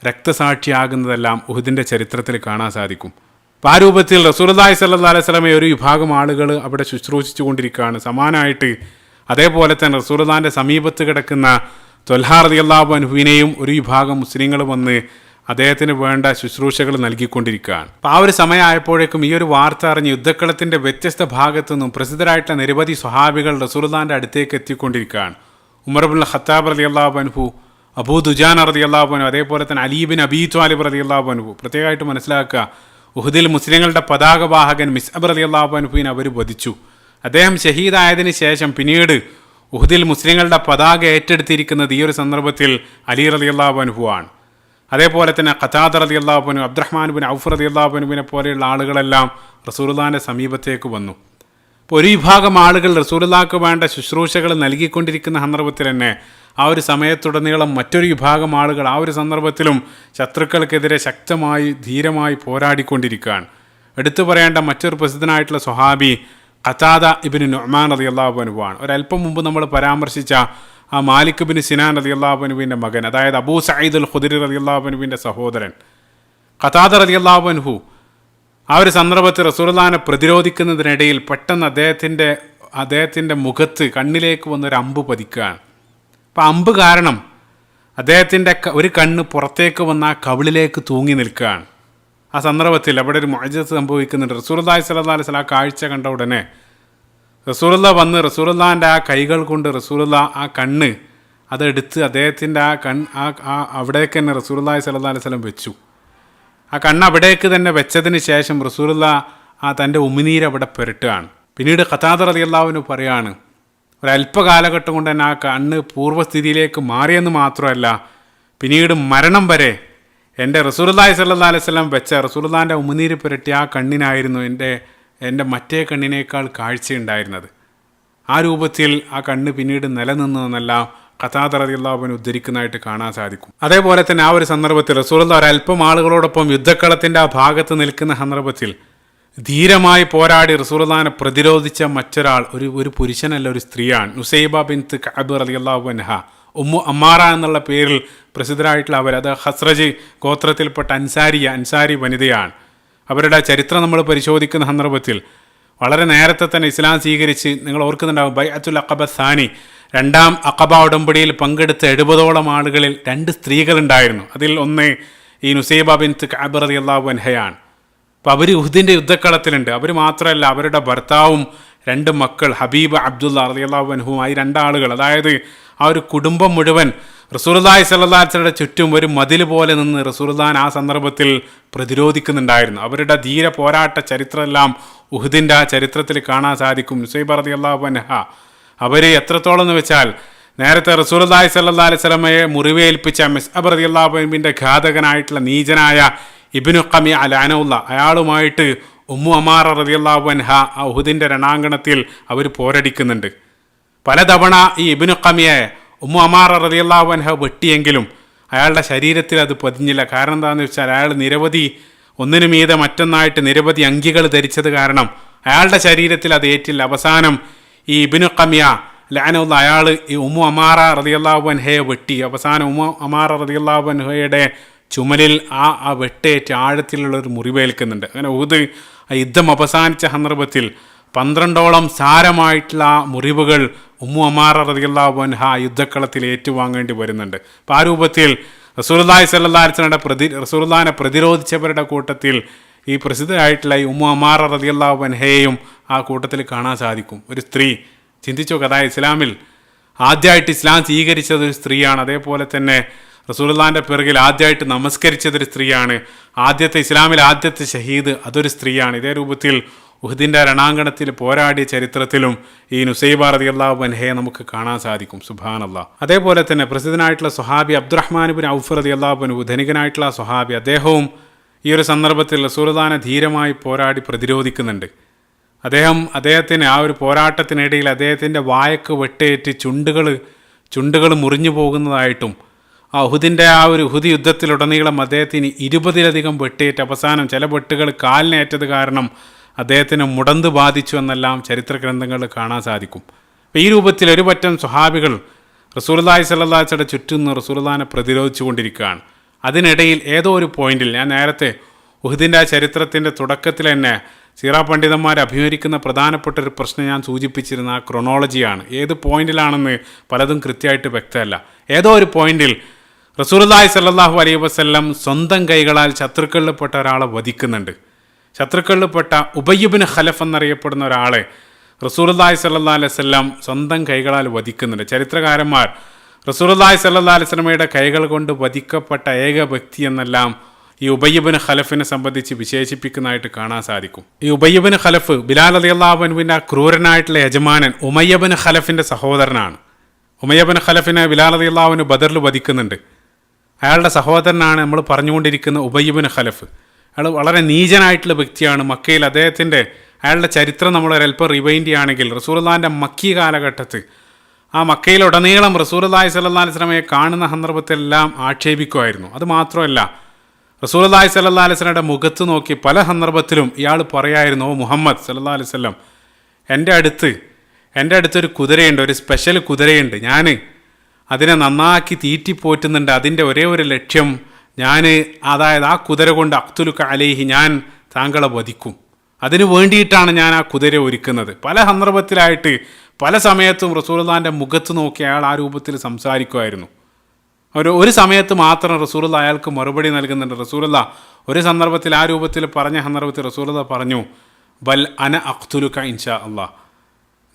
രക്തസാക്ഷിയാകുന്നതെല്ലാം ഉഹുദിൻ്റെ ചരിത്രത്തിൽ കാണാൻ സാധിക്കും. അപ്പോൾ ആ രൂപത്തിൽ റസൂലുള്ളാഹി സ്വല്ലല്ലാഹു അലൈഹി വസല്ലമയെ ഒരു വിഭാഗം ആളുകൾ അവിടെ ശുശ്രൂഷിച്ചു കൊണ്ടിരിക്കുകയാണ്. സമാനമായിട്ട് അതേപോലെ തന്നെ റസൂലുള്ളാഹിൻ്റെ സമീപത്ത് കിടക്കുന്ന ത്വൽഹാ റളിയല്ലാഹു അൻഹുവിനെയും ഒരു വിഭാഗം മുസ്ലിങ്ങൾ വന്ന് അദ്ദേഹത്തിന് വേണ്ട ശുശ്രൂഷകൾ നൽകിക്കൊണ്ടിരിക്കുകയാണ്. അപ്പോൾ ആ ഒരു സമയമായപ്പോഴേക്കും ഈ ഒരു വാർത്ത അറിഞ്ഞ് യുദ്ധക്കളത്തിൻ്റെ വ്യത്യസ്ത ഭാഗത്തു നിന്നും പ്രസിദ്ധരായിട്ടുള്ള നിരവധി സ്വഹാബികൾ റസൂലുള്ളാഹിൻ്റെ അടുത്തേക്ക് എത്തിക്കൊണ്ടിരിക്കുകയാണ്. ഉമർ ഇബ്നുൽ ഖത്താബ് റളിയല്ലാഹു അൻഹു, അബൂ ദുജാന റളിയല്ലാഹു അൻഹു, അതേപോലെ തന്നെ അലി ബിൻ അബീ ത്വാലിബ് റളിയല്ലാഹു അൻഹു. പ്രത്യേകമായിട്ട് മനസ്സിലാക്കുക, ഉഹുദിൽ മുസ്ലിങ്ങളുടെ പതാകവാഹകൻ മിസ്അബ് റളിയല്ലാഹു അൻഹുവിനെ അവർ വധിച്ചു. അദ്ദേഹം ഷഹീദായതിനു ശേഷം പിന്നീട് ഉഹുദിൽ മുസ്ലിങ്ങളുടെ പതാക ഏറ്റെടുത്തിരിക്കുന്നത് ഈ ഒരു സന്ദർഭത്തിൽ അലി റളിയല്ലാഹു അൻഹു ആണ്. അതേപോലെ തന്നെ ഖതാദ റളിയല്ലാഹു അൻഹു, അബ്ദുറഹ്മാൻ ബിൻ ഔഫ് റളിയല്ലാഹു അൻഹുവിനെ പോലെയുള്ള ആളുകളെല്ലാം റസൂലുള്ളാഹിൻ്റെ സമീപത്തേക്ക് വന്നു. അപ്പോൾ ഒരു വിഭാഗം ആളുകൾ റസൂലുള്ളാഹിക്ക് വേണ്ട ശുശ്രൂഷകൾ നൽകിക്കൊണ്ടിരിക്കുന്ന സന്ദർഭത്തിൽ തന്നെ ആ ഒരു സമയത്തുടനീളം മറ്റൊരു വിഭാഗം ആളുകൾ ആ ഒരു സന്ദർഭത്തിലും ശത്രുക്കൾക്കെതിരെ ശക്തമായി ധീരമായി പോരാടിക്കൊണ്ടിരിക്കുകയാണ്. എടുത്തു പറയേണ്ട മറ്റൊരു പ്രസിദ്ധനായിട്ടുള്ള സ്വഹാബി ഖതാദ ഇബ്നു നുഅ്മാൻ റളിയല്ലാഹു അൻഹു ആണ്. ഒരല്പം മുമ്പ് നമ്മൾ പരാമർശിച്ച ആ മാലിക് ബിൻ സിനാൻ റളിയല്ലാഹു അൻഹുവിൻ്റെ മകൻ, അതായത് അബൂ സഈദുൽ ഖുദരി റളിയല്ലാഹു അൻഹുവിൻ്റെ സഹോദരൻ ഖതാദ റളിയല്ലാഹു അൻഹു ആ ഒരു സന്ദർഭത്തിൽ റസൂലുള്ളാഹിനെ പ്രതിരോധിക്കുന്നതിനിടയിൽ പെട്ടെന്ന് അദ്ദേഹത്തിൻ്റെ മുഖത്ത് കണ്ണിലേക്ക് വന്നൊരു അമ്പ് പതിക്കുകയാണ്. അപ്പം അമ്പ് കാരണം അദ്ദേഹത്തിൻ്റെ ഒരു കണ്ണ് പുറത്തേക്ക് വന്ന ആ കവിളിലേക്ക് തൂങ്ങി നിൽക്കുകയാണ്. ആ സന്ദർഭത്തിൽ അവിടെ ഒരു മുഅ്ജിസത്ത് സംഭവിക്കുന്നുണ്ട്. റസൂലുള്ളാഹി സ്വല്ലല്ലാഹു അലൈഹി വസല്ലം ആ കാഴ്ച കണ്ട ഉടനെ റസൂലുള്ള വന്ന് റസൂലുള്ളാഹിൻ്റെ ആ കൈകൾ കൊണ്ട് റസൂലുള്ള ആ കണ്ണ് അതെടുത്ത് അദ്ദേഹത്തിൻ്റെ അവിടേക്ക് തന്നെ റസൂലുള്ളാഹി സ്വല്ലല്ലാഹു അലൈഹി വസല്ലം വെച്ചു. ആ കണ്ണ് അവിടേക്ക് തന്നെ വെച്ചതിന് ശേഷം റസൂലുള്ള തൻ്റെ ഉമിനീര് അവിടെ പുരട്ടുകയാണ്. പിന്നീട് ഖതാദ റളിയല്ലാഹു അൻഹു പറയാണ്, ഒരല്പകാലഘട്ടം കൊണ്ട് തന്നെ ആ കണ്ണ് പൂർവ്വസ്ഥിതിയിലേക്ക് മാറിയെന്ന് മാത്രമല്ല, പിന്നീട് മരണം വരെ എൻ്റെ റസൂലുള്ളാഹി സ്വല്ലല്ലാഹു അലൈഹി വസല്ലം വെച്ച റസൂലുള്ളാഹിൻ്റെ ഉമിനീര് പുരട്ടിയ ആ കണ്ണിനായിരുന്നു എൻ്റെ മറ്റേ കണ്ണിനേക്കാൾ കാഴ്ചയുണ്ടായിരുന്നത്. ആ രൂപത്തിൽ ആ കണ്ണ് പിന്നീട് നിലനിന്നു എന്നെല്ലാം ഖതാദ റളിയല്ലാഹു അൻഹു ഉദ്ധരിക്കുന്നതായിട്ട് കാണാൻ സാധിക്കും. അതേപോലെ തന്നെ ആ ഒരു സന്ദർഭത്തിൽ റസൂലുള്ളാഹി ഒരല്പം ആളുകളോടൊപ്പം യുദ്ധക്കളത്തിൻ്റെ ആ ഭാഗത്ത് നിൽക്കുന്ന സന്ദർഭത്തിൽ ധീരമായി പോരാടി റസൂലുള്ളാഹിനെ പ്രതിരോധിച്ച മറ്റൊരാൾ ഒരു പുരുഷനല്ല, ഒരു സ്ത്രീയാണ്. നുസൈബ ബിൻത്ത് കഅബ് റളിയല്ലാഹു അൻഹ, ഉമ്മു അമ്മാറ എന്നുള്ള പേരിൽ പ്രസിദ്ധരായിട്ടുള്ള അവർ, അത് ഹസ്രജ് ഗോത്രത്തിൽപ്പെട്ട അൻസാരി വനിതയാണ്. അവരുടെ ചരിത്രം നമ്മൾ പരിശോധിക്കുന്ന സന്ദർഭത്തിൽ വളരെ നേരത്തെ തന്നെ ഇസ്ലാം സ്വീകരിച്ച്, നിങ്ങൾ ഓർക്കുന്നുണ്ടാവും, ബൈഅത്തുൽ അഖബ സാനി, രണ്ടാം അഖബ ഉടമ്പടിയിൽ പങ്കെടുത്ത 70ഓളം ആളുകളിൽ 2 സ്ത്രീകളുണ്ടായിരുന്നു. അതിൽ ഒന്ന് ഈ നുസൈബ ബിൻത്ത് കഅബ് റളിയല്ലാഹു അൻഹയാണ്. അപ്പോൾ അവർ ഉഹദിൻ്റെ യുദ്ധക്കളത്തിലുണ്ട്. അവർ മാത്രമല്ല, അവരുടെ ഭർത്താവും 2 മക്കൾ ഹബീബ അബ്ദുള്ള റളിയല്ലാഹു അൻഹുമായി 2 ആളുകൾ, അതായത് ആ ഒരു കുടുംബം മുഴുവൻ റസൂലുള്ളാഹി സ്വല്ലല്ലാഹു അലൈഹി വസല്ലമയുടെ ചുറ്റും ഒരു മതിൽ പോലെ നിന്ന് റസൂലുള്ളാഹിനെ ആ സന്ദർഭത്തിൽ പ്രതിരോധിക്കുന്നുണ്ടായിരുന്നു. അവരുടെ ധീര പോരാട്ട ചരിത്രമെല്ലാം ഉഹദിൻ്റെ ആ ചരിത്രത്തിൽ കാണാൻ സാധിക്കും. നുസൈബ റളിയല്ലാഹു അൻഹ അവർ എത്രത്തോളം എന്ന് വെച്ചാൽ, നേരത്തെ റസൂലുള്ളാഹി സ്വല്ലല്ലാഹു അലൈഹി വസല്ലമയെ മുറിവേൽപ്പിച്ച മിസ്അബ് റളിയല്ലാഹു അൻഹുവിൻ്റെ ഘാതകനായിട്ടുള്ള നീചനായ ഇബ്നു ഖമിയ ലഅനഹുല്ല, അയാളുമായിട്ട് ഉമ്മു അമാറ റളിയല്ലാഹു അൻഹ ആ ഉഹദിൻ്റെ രണാങ്കണത്തിൽ അവർ പോരടിക്കുന്നുണ്ട്. പലതവണ ഈ ഇബ്നു ഖമിയയെ ഉമ്മു അമാറ റളിയല്ലാഹു അൻഹ വെട്ടിയെങ്കിലും അയാളുടെ ശരീരത്തിൽ അത് പതിഞ്ഞില്ല. കാരണം എന്താണെന്ന് വെച്ചാൽ, അയാൾ ഒന്നിനു മീതെ മറ്റൊന്നായിട്ട് നിരവധി അങ്കികൾ ധരിച്ചത് കാരണം അയാളുടെ ശരീരത്തിൽ അത് ഏറ്റില്ല. അവസാനം ഈ ഇബ്നു ഖമിയ ലഅനഹുല്ല അയാൾ ഈ ഉമ്മു അമാറ റളിയല്ലാഹു അൻഹയെ വെട്ടി. അവസാനം ഉമ്മു അമാറ റളിയല്ലാഹു അൻഹയുടെ ചുമലിൽ ആ വെട്ടേറ്റ് ആഴത്തിലുള്ളൊരു മുറിവേൽക്കുന്നുണ്ട്. അങ്ങനെ ഉഹദ് ആ യുദ്ധം അവസാനിച്ച സന്ദർഭത്തിൽ 12ഓളം സാരമായിട്ടുള്ള മുറിവുകൾ ഉമ്മു അമാറ റളിയല്ലാഹു അൻഹ യുദ്ധക്കളത്തിൽ ഏറ്റുവാങ്ങേണ്ടി വരുന്നുണ്ട്. അപ്പോൾ ആ രൂപത്തിൽ റസൂലുള്ളാഹി സ്വല്ലല്ലാഹു അലൈഹി വസല്ലമയുടെ റസൂലുള്ളാഹിനെ പ്രതിരോധിച്ചവരുടെ കൂട്ടത്തിൽ ഈ പ്രസിദ്ധരായിട്ടുള്ള ഈ ഉമ്മു അമാറ റളിയല്ലാഹു അൻഹയെയും ആ കൂട്ടത്തിൽ കാണാൻ സാധിക്കും. ഒരു സ്ത്രീ, ചിന്തിച്ചു നോക്കുക, അതായത് ഇസ്ലാമിൽ ആദ്യമായിട്ട് ഇസ്ലാം സ്വീകരിച്ചത് ഒരു സ്ത്രീയാണ്. അതേപോലെ തന്നെ റസൂലുള്ളാഹിൻ്റെ പിറകിൽ ആദ്യമായിട്ട് നമസ്കരിച്ചതൊരു സ്ത്രീയാണ്. ഇസ്ലാമിൽ ആദ്യത്തെ ഷഹീദ് അതൊരു സ്ത്രീയാണ്. ഇതേ രൂപത്തിൽ ഉഹദിൻ്റെ രണാങ്കണത്തിൽ പോരാടിയ ചരിത്രത്തിലും ഈ നുസൈബ റളിയല്ലാഹു അൻഹയെ നമുക്ക് കാണാൻ സാധിക്കും. സുബ്ഹാനല്ലാഹ്. അതേപോലെ തന്നെ പ്രസിദ്ധനായിട്ടുള്ള സ്വഹാബി അബ്ദുറഹ്മാൻ ഇബ്നു ഔഫ് റളിയല്ലാഹു അൻഹു, ധനികനായിട്ടുള്ള സ്വഹാബി, അദ്ദേഹവും ഈ ഒരു സന്ദർഭത്തിൽ റസൂലുള്ളാഹിനെ ധീരമായി പോരാടി പ്രതിരോധിക്കുന്നുണ്ട്. അദ്ദേഹത്തിന് ആ ഒരു പോരാട്ടത്തിനിടയിൽ അദ്ദേഹത്തിൻ്റെ വായക്ക് വെട്ടേറ്റ് ചുണ്ടുകൾ മുറിഞ്ഞു പോകുന്നതായിട്ടും, ആ ഉഹദിൻ്റെ ആ ഒരു ഉഹദ് യുദ്ധത്തിലുടനീളം അദ്ദേഹത്തിന് 20ലധികം വെട്ടേറ്റ് അവസാനം ചില വെട്ടുകൾ കാലിനേറ്റത് കാരണം അദ്ദേഹത്തിന് മുടന്ത് ബാധിച്ചു എന്നെല്ലാം ചരിത്ര ഗ്രന്ഥങ്ങളിൽ കാണാൻ സാധിക്കും. അപ്പോൾ ഈ രൂപത്തിൽ ഒരു പറ്റം സ്വഹാബികൾ റസൂലുള്ളാഹി സ്വല്ലല്ലാഹു അലൈഹി വസല്ലമയുടെ ചുറ്റും നിന്ന് റസൂലുള്ളാഹിനെ പ്രതിരോധിച്ചു കൊണ്ടിരിക്കുകയാണ്. അതിനിടയിൽ ഏതോ ഒരു പോയിന്റിൽ, ഞാൻ നേരത്തെ ഉഹദിൻ്റെ ആ ചരിത്രത്തിൻ്റെ തുടക്കത്തിൽ തന്നെ സീറാ പണ്ഡിതന്മാർ അഭിമുഖീകരിക്കുന്ന പ്രധാനപ്പെട്ട ഒരു പ്രശ്നം ഞാൻ സൂചിപ്പിച്ചിരുന്ന ആ ക്രൊണോളജിയാണ്. ഏത് പോയിന്റിലാണെന്ന് പലതും കൃത്യമായിട്ട് വ്യക്തമല്ല. ഏതോ ഒരു പോയിന്റിൽ റസൂലുള്ളാഹി സ്വല്ലല്ലാഹു അലൈഹി വസല്ലം സ്വന്തം കൈകളാൽ ശത്രുക്കളിൽപ്പെട്ട ഒരാളെ വധിക്കുന്നുണ്ട്. ശത്രുക്കളിൽപ്പെട്ട ഉബയ്യ് ഇബ്നു ഖലഫ് എന്നറിയപ്പെടുന്ന ഒരാളെ റസൂലുള്ളാഹി സ്വല്ലല്ലാഹു അലൈഹി വസല്ലം സ്വന്തം കൈകളാൽ വധിക്കുന്നുണ്ട്. ചരിത്രകാരന്മാർ റസൂലുള്ളാഹി സ്വല്ലല്ലാഹു അലൈഹി വസല്ലമയുടെ കൈകൾ കൊണ്ട് വധിക്കപ്പെട്ട ഏക വ്യക്തി എന്നെല്ലാം ഈ ഉബയ്യ് ഇബ്നു ഖലഫിനെ സംബന്ധിച്ച് വിശേഷിപ്പിക്കുന്നതായിട്ട് കാണാൻ സാധിക്കും. ഈ ഉബയ്യ് ഇബ്നു ഖലഫ് ബിലാൽ റളിയല്ലാഹു അൻഹുവിൻ്റെ ക്രൂരനായിട്ടുള്ള യജമാനൻ ഉമയ്യ ഇബ്നു ഖലഫിൻ്റെ സഹോദരനാണ്. ഉമയ്യ ഇബ്നു ഖലഫിനെ ബിലാൽ റളിയല്ലാഹു അൻഹു ബദറിൽ വധിക്കുന്നുണ്ട്. അയാളുടെ സഹോദരനാണ് നമ്മൾ പറഞ്ഞുകൊണ്ടിരിക്കുന്ന ഉബയ്യ് ഇബ്നു ഖലഫ്. അയാൾ വളരെ നീചനായിട്ടുള്ള വ്യക്തിയാണ്. മക്കയിൽ അയാളുടെ ചരിത്രം നമ്മൾ ഒരല്പം റിവൈൻഡ് ചെയ്യുകയാണെങ്കിൽ, റസൂലുള്ളാഹിൻ്റെ മക്കി കാലഘട്ടത്ത് ആ മക്കയിലുടനീളം റസൂലുള്ളാഹി സ്വല്ലല്ലാഹു അലൈഹി വസല്ലമയെ കാണുന്ന സന്ദർഭത്തിലെല്ലാം ആക്ഷേപിക്കുമായിരുന്നു. അത് മാത്രമല്ല, റസൂലുള്ളാഹി സ്വല്ലല്ലാഹു അലൈഹി വസല്ലമയുടെ മുഖത്ത് നോക്കി പല സന്ദർഭത്തിലും ഇയാൾ പറയായിരുന്നു, ഓ മുഹമ്മദ് സ്വല്ലല്ലാഹു അലൈഹി വസല്ലം, എൻ്റെ അടുത്തൊരു കുതിരയുണ്ട്, ഒരു സ്പെഷ്യൽ കുതിരയുണ്ട്, ഞാൻ അതിനെ നന്നാക്കി തീറ്റിപ്പോറ്റുന്നുണ്ട്. അതിൻ്റെ ഒരേ ഒരു ലക്ഷ്യം, അതായത് ആ കുതിര കൊണ്ട് അഖ്തുലുക അലൈഹി, ഞാൻ താങ്കളെ വധിക്കും. അതിനു വേണ്ടിയിട്ടാണ് ഞാൻ ആ കുതിര ഒരുക്കുന്നത്. പല സന്ദർഭത്തിലായിട്ട് പല സമയത്തും റസൂലുള്ളാഹിൻ്റെ മുഖത്ത് നോക്കി അയാൾ ആ രൂപത്തിൽ സംസാരിക്കുമായിരുന്നു. ഒരു സമയത്ത് മാത്രം റസൂലുള്ള അയാൾക്ക് മറുപടി നൽകുന്നുണ്ട്. റസൂലുള്ള ഒരു സന്ദർഭത്തിൽ ആ രൂപത്തിൽ പറഞ്ഞ സന്ദർഭത്തിൽ റസൂലുള്ള പറഞ്ഞു, ബൽ അന അഖ്തുലുക ഇൻഷാ അല്ലാഹ്,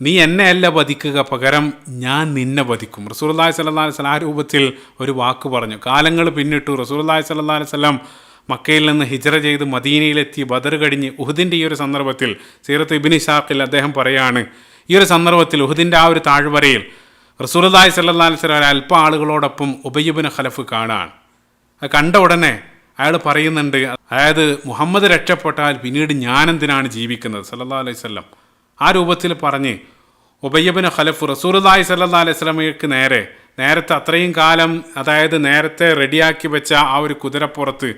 നീ എന്നെ അല്ല വധിക്കുക, പകരം ഞാൻ നിന്നെ വധിക്കും. റസൂലുള്ളാഹി സ്വല്ലല്ലാഹു അലൈഹി വസല്ലം ആ രൂപത്തിൽ ഒരു വാക്ക് പറഞ്ഞു. കാലങ്ങൾ പിന്നിട്ടു. റസൂലുള്ളാഹി സ്വല്ലല്ലാഹു അലൈഹി വസല്ലം മക്കയിൽ നിന്ന് ഹിജ്റ ചെയ്ത് മദീനയിലെത്തി. ബദർ കഴിഞ്ഞ് ഉഹുദിൻ്റെ ഈ ഒരു സന്ദർഭത്തിൽ സീറത്ത് ഇബ്നു ഇസ്ഹാഖിൽ അദ്ദേഹം പറയാണ്, ഈ ഒരു സന്ദർഭത്തിൽ ഉഹുദിൻ്റെ ആ ഒരു താഴ്വരയിൽ റസൂലുള്ളാഹി സ്വല്ലല്ലാഹു അലൈഹി വസല്ലം അല്പ ആളുകളോടൊപ്പം ഉബയ്യ് ഇബ്നു ഖലഫ് കാണാൻ. അത് കണ്ട ഉടനെ അയാൾ പറയുന്നുണ്ട്, അതായത് മുഹമ്മദ് രക്ഷപ്പെട്ടാൽ പിന്നീട് ഞാനെന്തിനാണ് ജീവിക്കുന്നത് സല്ലല്ലാഹു അലൈഹി വസല്ലം. ആ രൂപത്തിൽ പറഞ്ഞ് ഉബയ്യ് ഇബ്നു ഖലഫ് റസൂലുള്ളാഹി സ്വല്ലല്ലാഹു അലൈഹി വസല്ലമയ്ക്ക് നേരത്തെ അത്രയും കാലം, അതായത് നേരത്തെ റെഡിയാക്കി വെച്ച ആ ഒരു കുതിരപ്പുറത്ത്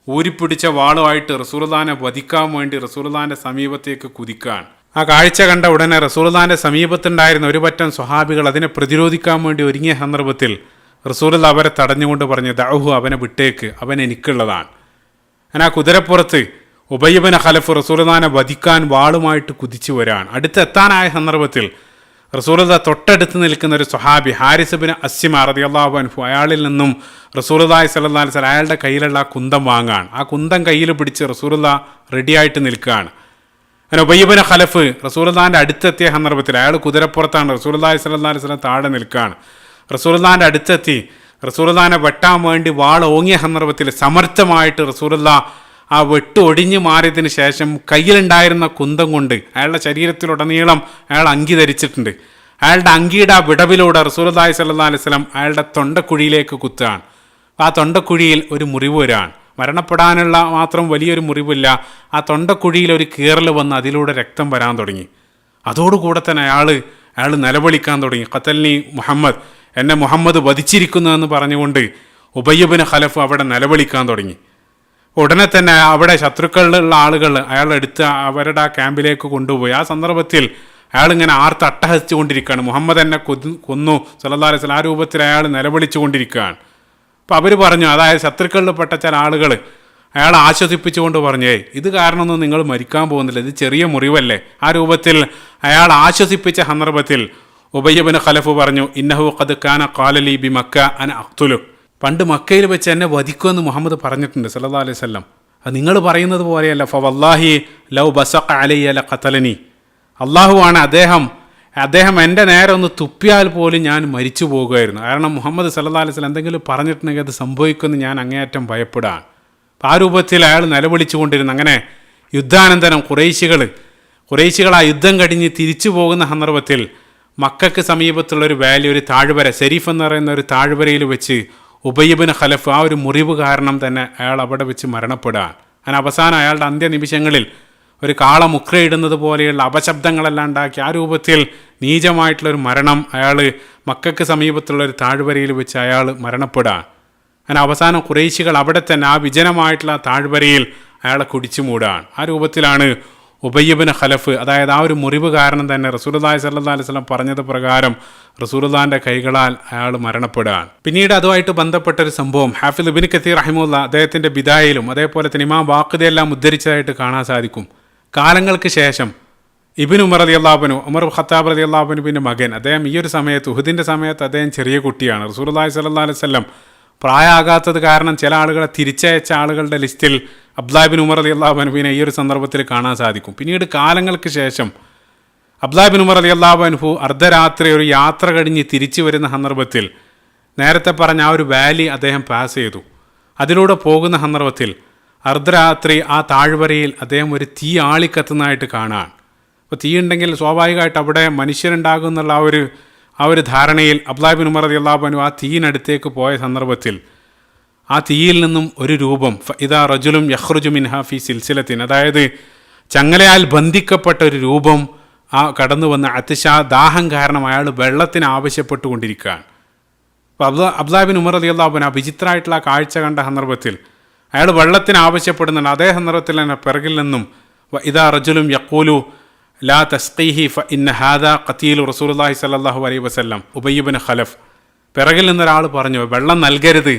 ഊരിപ്പിടിച്ച വാളുമായിട്ട് റസൂലുള്ളാഹിനെ വധിക്കാൻ വേണ്ടി റസൂലുള്ളാഹിൻ്റെ സമീപത്തേക്ക് കുതിക്കാൻ. ആ കാഴ്ച കണ്ട ഉടനെ റസൂലുള്ളാഹിൻ്റെ സമീപത്തുണ്ടായിരുന്ന ഒരു പറ്റം സ്വഹാബികൾ അതിനെ പ്രതിരോധിക്കാൻ വേണ്ടി ഒരുങ്ങിയ സന്ദർഭത്തിൽ റസൂലുള്ളാഹി അവരെ തടഞ്ഞുകൊണ്ട് പറഞ്ഞു, ദഅഹു, അവനെ വിട്ടേക്ക്, അവൻ എനിക്കുള്ളതാണ്. അങ്ങനെ ആ കുതിരപ്പുറത്ത് ഉബയ്യ് ഇബ്നു ഖലഫ് റസൂലുള്ളാഹിനെ വധിക്കാൻ വാളുമായിട്ട് കുതിച്ചു വരാൻ. അടുത്തെത്താനായ സന്ദർഭത്തിൽ റസൂലുള്ളാഹി തൊട്ടടുത്ത് നിൽക്കുന്ന ഒരു സ്വഹാബി ഹാരിസ് ഇബ്നു അസ്സിമ റളിയല്ലാഹു അൻഹു, അയാളിൽ നിന്നും റസൂലുള്ളാഹി സ്വല്ലല്ലാഹു അലൈഹി വസല്ലം അയാളുടെ കയ്യിലുള്ള ആ കുന്തം വാങ്ങാൻ. ആ കുന്തം കയ്യിൽ പിടിച്ച് റസൂലുള്ളാഹി റെഡിയായിട്ട് നിൽക്കുകയാണ്. അങ്ങനെ ഉബയ്യ് ഇബ്നു ഖലഫ് റസൂലുള്ളാഹിൻ്റെ അടുത്തെത്തിയ സന്ദർഭത്തിൽ അയാൾ കുതിരപ്പുറത്താണ്, റസൂലുള്ളാഹി സ്വല്ലല്ലാഹു അലൈഹി വസല്ലം താഴെ നിൽക്കുകയാണ്. റസൂലുള്ളാഹിൻ്റെ അടുത്തെത്തി റസൂലുള്ളാഹിനെ വെട്ടാൻ വേണ്ടി വാൾ ഓങ്ങിയ സന്ദർഭത്തിൽ സമർത്ഥമായിട്ട് റസൂലുള്ളാഹി ആ വെട്ട് ഒടിഞ്ഞു മാറിയതിന് ശേഷം കയ്യിലുണ്ടായിരുന്ന കുന്തം കൊണ്ട് അയാളുടെ ശരീരത്തിലുടനീളം അയാൾ അങ്കി ധരിച്ചിട്ടുണ്ട്. അയാളുടെ അങ്കിയുടെ ആ വിടവിലൂടെ റസൂലുള്ളാഹി സ്വല്ലല്ലാഹു അലൈഹി വസല്ലം അയാളുടെ തൊണ്ടക്കുഴിയിലേക്ക് കുത്തുകയാണ്. ആ തൊണ്ടക്കുഴിയിൽ ഒരു മുറിവ് വരാൻ, മരണപ്പെടാനുള്ള മാത്രം വലിയൊരു മുറിവില്ല, ആ തൊണ്ടക്കുഴിയിൽ ഒരു കീറൽ വന്ന് അതിലൂടെ രക്തം വരാൻ തുടങ്ങി. അതോടുകൂടെ തന്നെ അയാൾ നിലവിളിക്കാൻ തുടങ്ങി, ഖതൽനി മുഹമ്മദ്, എന്നെ മുഹമ്മദ് വധിച്ചിരിക്കുന്നു എന്ന് പറഞ്ഞുകൊണ്ട് ഉബയ്യ് ഇബ്നു ഖലഫ് അവിടെ നിലവിളിക്കാൻ തുടങ്ങി. ഉടനെ തന്നെ അവിടെ ശത്രുക്കളിലുള്ള ആളുകൾ അയാളെടുത്ത് അവരുടെ ആ ക്യാമ്പിലേക്ക് കൊണ്ടുപോയി. ആ സന്ദർഭത്തിൽ അയാളിങ്ങനെ ആർത്ത് അട്ടഹസിച്ചു കൊണ്ടിരിക്കുകയാണ്, മുഹമ്മദ് എന്നെ കൊന്നു സല്ലല്ലാഹു അലൈഹി വസല്ലം. ആ രൂപത്തിൽ അയാൾ നിലവിളിച്ചു കൊണ്ടിരിക്കുകയാണ്. അപ്പോൾ അവർ പറഞ്ഞു, അതായത് ശത്രുക്കളിൽ പെട്ട ചില ആളുകൾ അയാളെ ആശ്വസിപ്പിച്ചുകൊണ്ട് പറഞ്ഞേ, ഇത് കാരണമൊന്നും നിങ്ങൾ മരിക്കാൻ പോകുന്നില്ല, ഇത് ചെറിയ മുറിവല്ലേ. ആ രൂപത്തിൽ അയാൾ ആശ്വസിപ്പിച്ച സന്ദർഭത്തിൽ ഉബയ്യ് ഇബ്നു ഖലഫ് പറഞ്ഞു, ഇന്നഹു ഖദ് കാന ഖാല ലീ ബി മക്ക അന അഖ്തുലു, പണ്ട് മക്കയിൽ വെച്ച് എന്നെ വധിക്കുമെന്ന് മുഹമ്മദ് പറഞ്ഞിട്ടുണ്ട് സല്ലല്ലാഹു അലൈഹി വസല്ലം. അത് നിങ്ങൾ പറയുന്നത് പോലെയല്ല. ഫവല്ലാഹി ലൗ ബസഖ അലയ്യ ലഖതലനി, അള്ളാഹുവാണ്, അദ്ദേഹം എൻ്റെ നേരെ ഒന്ന് തുപ്പിയാൽ പോലും ഞാൻ മരിച്ചു പോകുമായിരുന്നു. കാരണം മുഹമ്മദ് സല്ലല്ലാഹു അലൈഹി വസല്ലം എന്തെങ്കിലും പറഞ്ഞിട്ടുണ്ടെങ്കിൽ അത് സംഭവിക്കുമെന്ന് ഞാൻ അങ്ങേയറ്റം ഭയപ്പെടാൻ. ആ രൂപത്തിൽ അയാൾ നിലവിളിച്ചു കൊണ്ടിരുന്നു. അങ്ങനെ യുദ്ധാനന്തരം കുറേശികൾ ആ യുദ്ധം കഴിഞ്ഞ് തിരിച്ചു പോകുന്ന സന്ദർഭത്തിൽ മക്കൾക്ക് സമീപത്തുള്ളൊരു വാലി, ഒരു താഴ്വര, ശരീഫ് എന്ന് പറയുന്ന ഒരു താഴ്വരയിൽ വെച്ച് ഉബയ്യ് ഇബ്നു ഖലഫ് ആ ഒരു മുറിവ് കാരണം തന്നെ അയാൾ അവിടെ വെച്ച് മരണപ്പെടാൻ. അങ്ങനെ അവസാനം അയാളുടെ അന്ത്യനിമിഷങ്ങളിൽ ഒരു കാള മുക്രയിടുന്നത് പോലെയുള്ള അപശബ്ദങ്ങളെല്ലാം ഉണ്ടാക്കി ആ രൂപത്തിൽ നീചമായിട്ടുള്ളൊരു മരണം അയാൾ മക്കൾക്ക് സമീപത്തുള്ള ഒരു താഴ്വരയിൽ വെച്ച് അയാൾ മരണപ്പെടാൻ. അങ്ങനെ അവസാനം ഖുറൈശികൾ അവിടെ തന്നെ ആ വിജനമായിട്ടുള്ള താഴ്വരയിൽ അയാളെ കുടിച്ചു മൂടാൻ. ആ രൂപത്തിലാണ് ഉബയ്യ് ഇബ്നു ഖലഫ്, അതായത് ആ ഒരു മുറിവ് കാരണം തന്നെ റസൂലുള്ളാഹി സ്വല്ലല്ലാഹു അലൈഹി വസല്ലം പറഞ്ഞത് പ്രകാരം റസൂലുള്ളാഹിൻ്റെ കൈകളാൽ അയാൾ മരണപ്പെടാൻ. പിന്നീട് അതുമായിട്ട് ബന്ധപ്പെട്ടൊരു സംഭവം ഹാഫിദ് ഇബ്നു കസീർ റഹിമഹുല്ലാഹ് അദ്ദേഹത്തിൻ്റെ ബിദായയിലും അതേപോലെ തന്നെ ഇമാം വാഖിദയെല്ലാം ഉദ്ധരിച്ചതായിട്ട് കാണാൻ സാധിക്കും. കാലങ്ങൾക്ക് ശേഷം ഇബ്നു ഉമർ റളിയല്ലാഹു അൻഹു, ഉമർ ഖത്താബ് റളിയല്ലാഹു അൻഹുവിൻ്റെ മകൻ, അദ്ദേഹം ഈ ഒരു സമയത്ത് ഉഹുദിൻ്റെ സമയത്ത് അദ്ദേഹം ചെറിയ കുട്ടിയാണ്. റസൂലുള്ളാഹി സ്വല്ലല്ലാഹു അലൈഹി വസല്ലം പ്രായമാകാത്തത് കാരണം ചില ആളുകളെ തിരിച്ചയച്ച ആളുകളുടെ ലിസ്റ്റിൽ അബ്ദുല്ലാഹ് ഇബ്നു ഉമർ റളിയല്ലാഹു അൻഹുവിനെ ഈ ഒരു സന്ദർഭത്തിൽ കാണാൻ സാധിക്കും. പിന്നീട് കാലങ്ങൾക്ക് ശേഷം അബ്ദുല്ലാഹ് ഇബ്നു ഉമർ റളിയല്ലാഹു അൻഹു അർദ്ധരാത്രി ഒരു യാത്ര കഴിഞ്ഞ് തിരിച്ചു വരുന്ന സന്ദർഭത്തിൽ നേരത്തെ പറഞ്ഞ ആ ഒരു വാലി അദ്ദേഹം പാസ് ചെയ്തു. അതിലൂടെ പോകുന്ന സന്ദർഭത്തിൽ അർദ്ധരാത്രി ആ താഴ്വരയിൽ അദ്ദേഹം ഒരു തീ ആളിക്കത്തുന്നതായിട്ട് കാണാൻ. അപ്പോൾ തീ ഉണ്ടെങ്കിൽ സ്വാഭാവികമായിട്ട് അവിടെ മനുഷ്യരുണ്ടാകും എന്നുള്ള ആ ഒരു ധാരണയിൽ അബ്ദുല്ലാഹ് ഇബ്നു ഉമർ റളിയല്ലാഹു അൻഹു ആ തീയിനടുത്തേക്ക് പോയ സന്ദർഭത്തിൽ ആ തീയിൽ നിന്നും ഒരു രൂപം, ഇദാ റജുലും യഖ്റുജു മിൻഹാ ഫീ സിൽസിലത്തിൻ, അതായത് ചങ്ങലയാൽ ബന്ധിക്കപ്പെട്ട ഒരു രൂപം ആ കടന്നു വന്ന ദാഹം കാരണം അയാൾ വെള്ളത്തിന് ആവശ്യപ്പെട്ടുകൊണ്ടിരിക്കുകയാണ്. അപ്പോൾ അബ്ദുല്ലാഹ് ഇബ്നു ഉമർ റളിയല്ലാഹു അൻഹു ആ വിചിത്രമായിട്ടുള്ള ആ കാഴ്ച കണ്ട സന്ദർഭത്തിൽ അയാൾ വെള്ളത്തിന് ആവശ്യപ്പെടുന്നുണ്ട്. അതേ സന്ദർഭത്തിൽ തന്നെ പിറകിൽ നിന്നും ഇദാ റജുലും യഖൂലു ലാ തസ്ഖീഹി ഫഇന്ന ഹാദാ ഖതീലു റസൂലുള്ളാഹി സ്വല്ലല്ലാഹു അലൈഹി വസല്ലം ഉബയ്യ് ഇബ്നു ഖലഫ്, പിറകിൽ നിന്നൊരാൾ പറഞ്ഞു, വെള്ളം നൽകരുത്,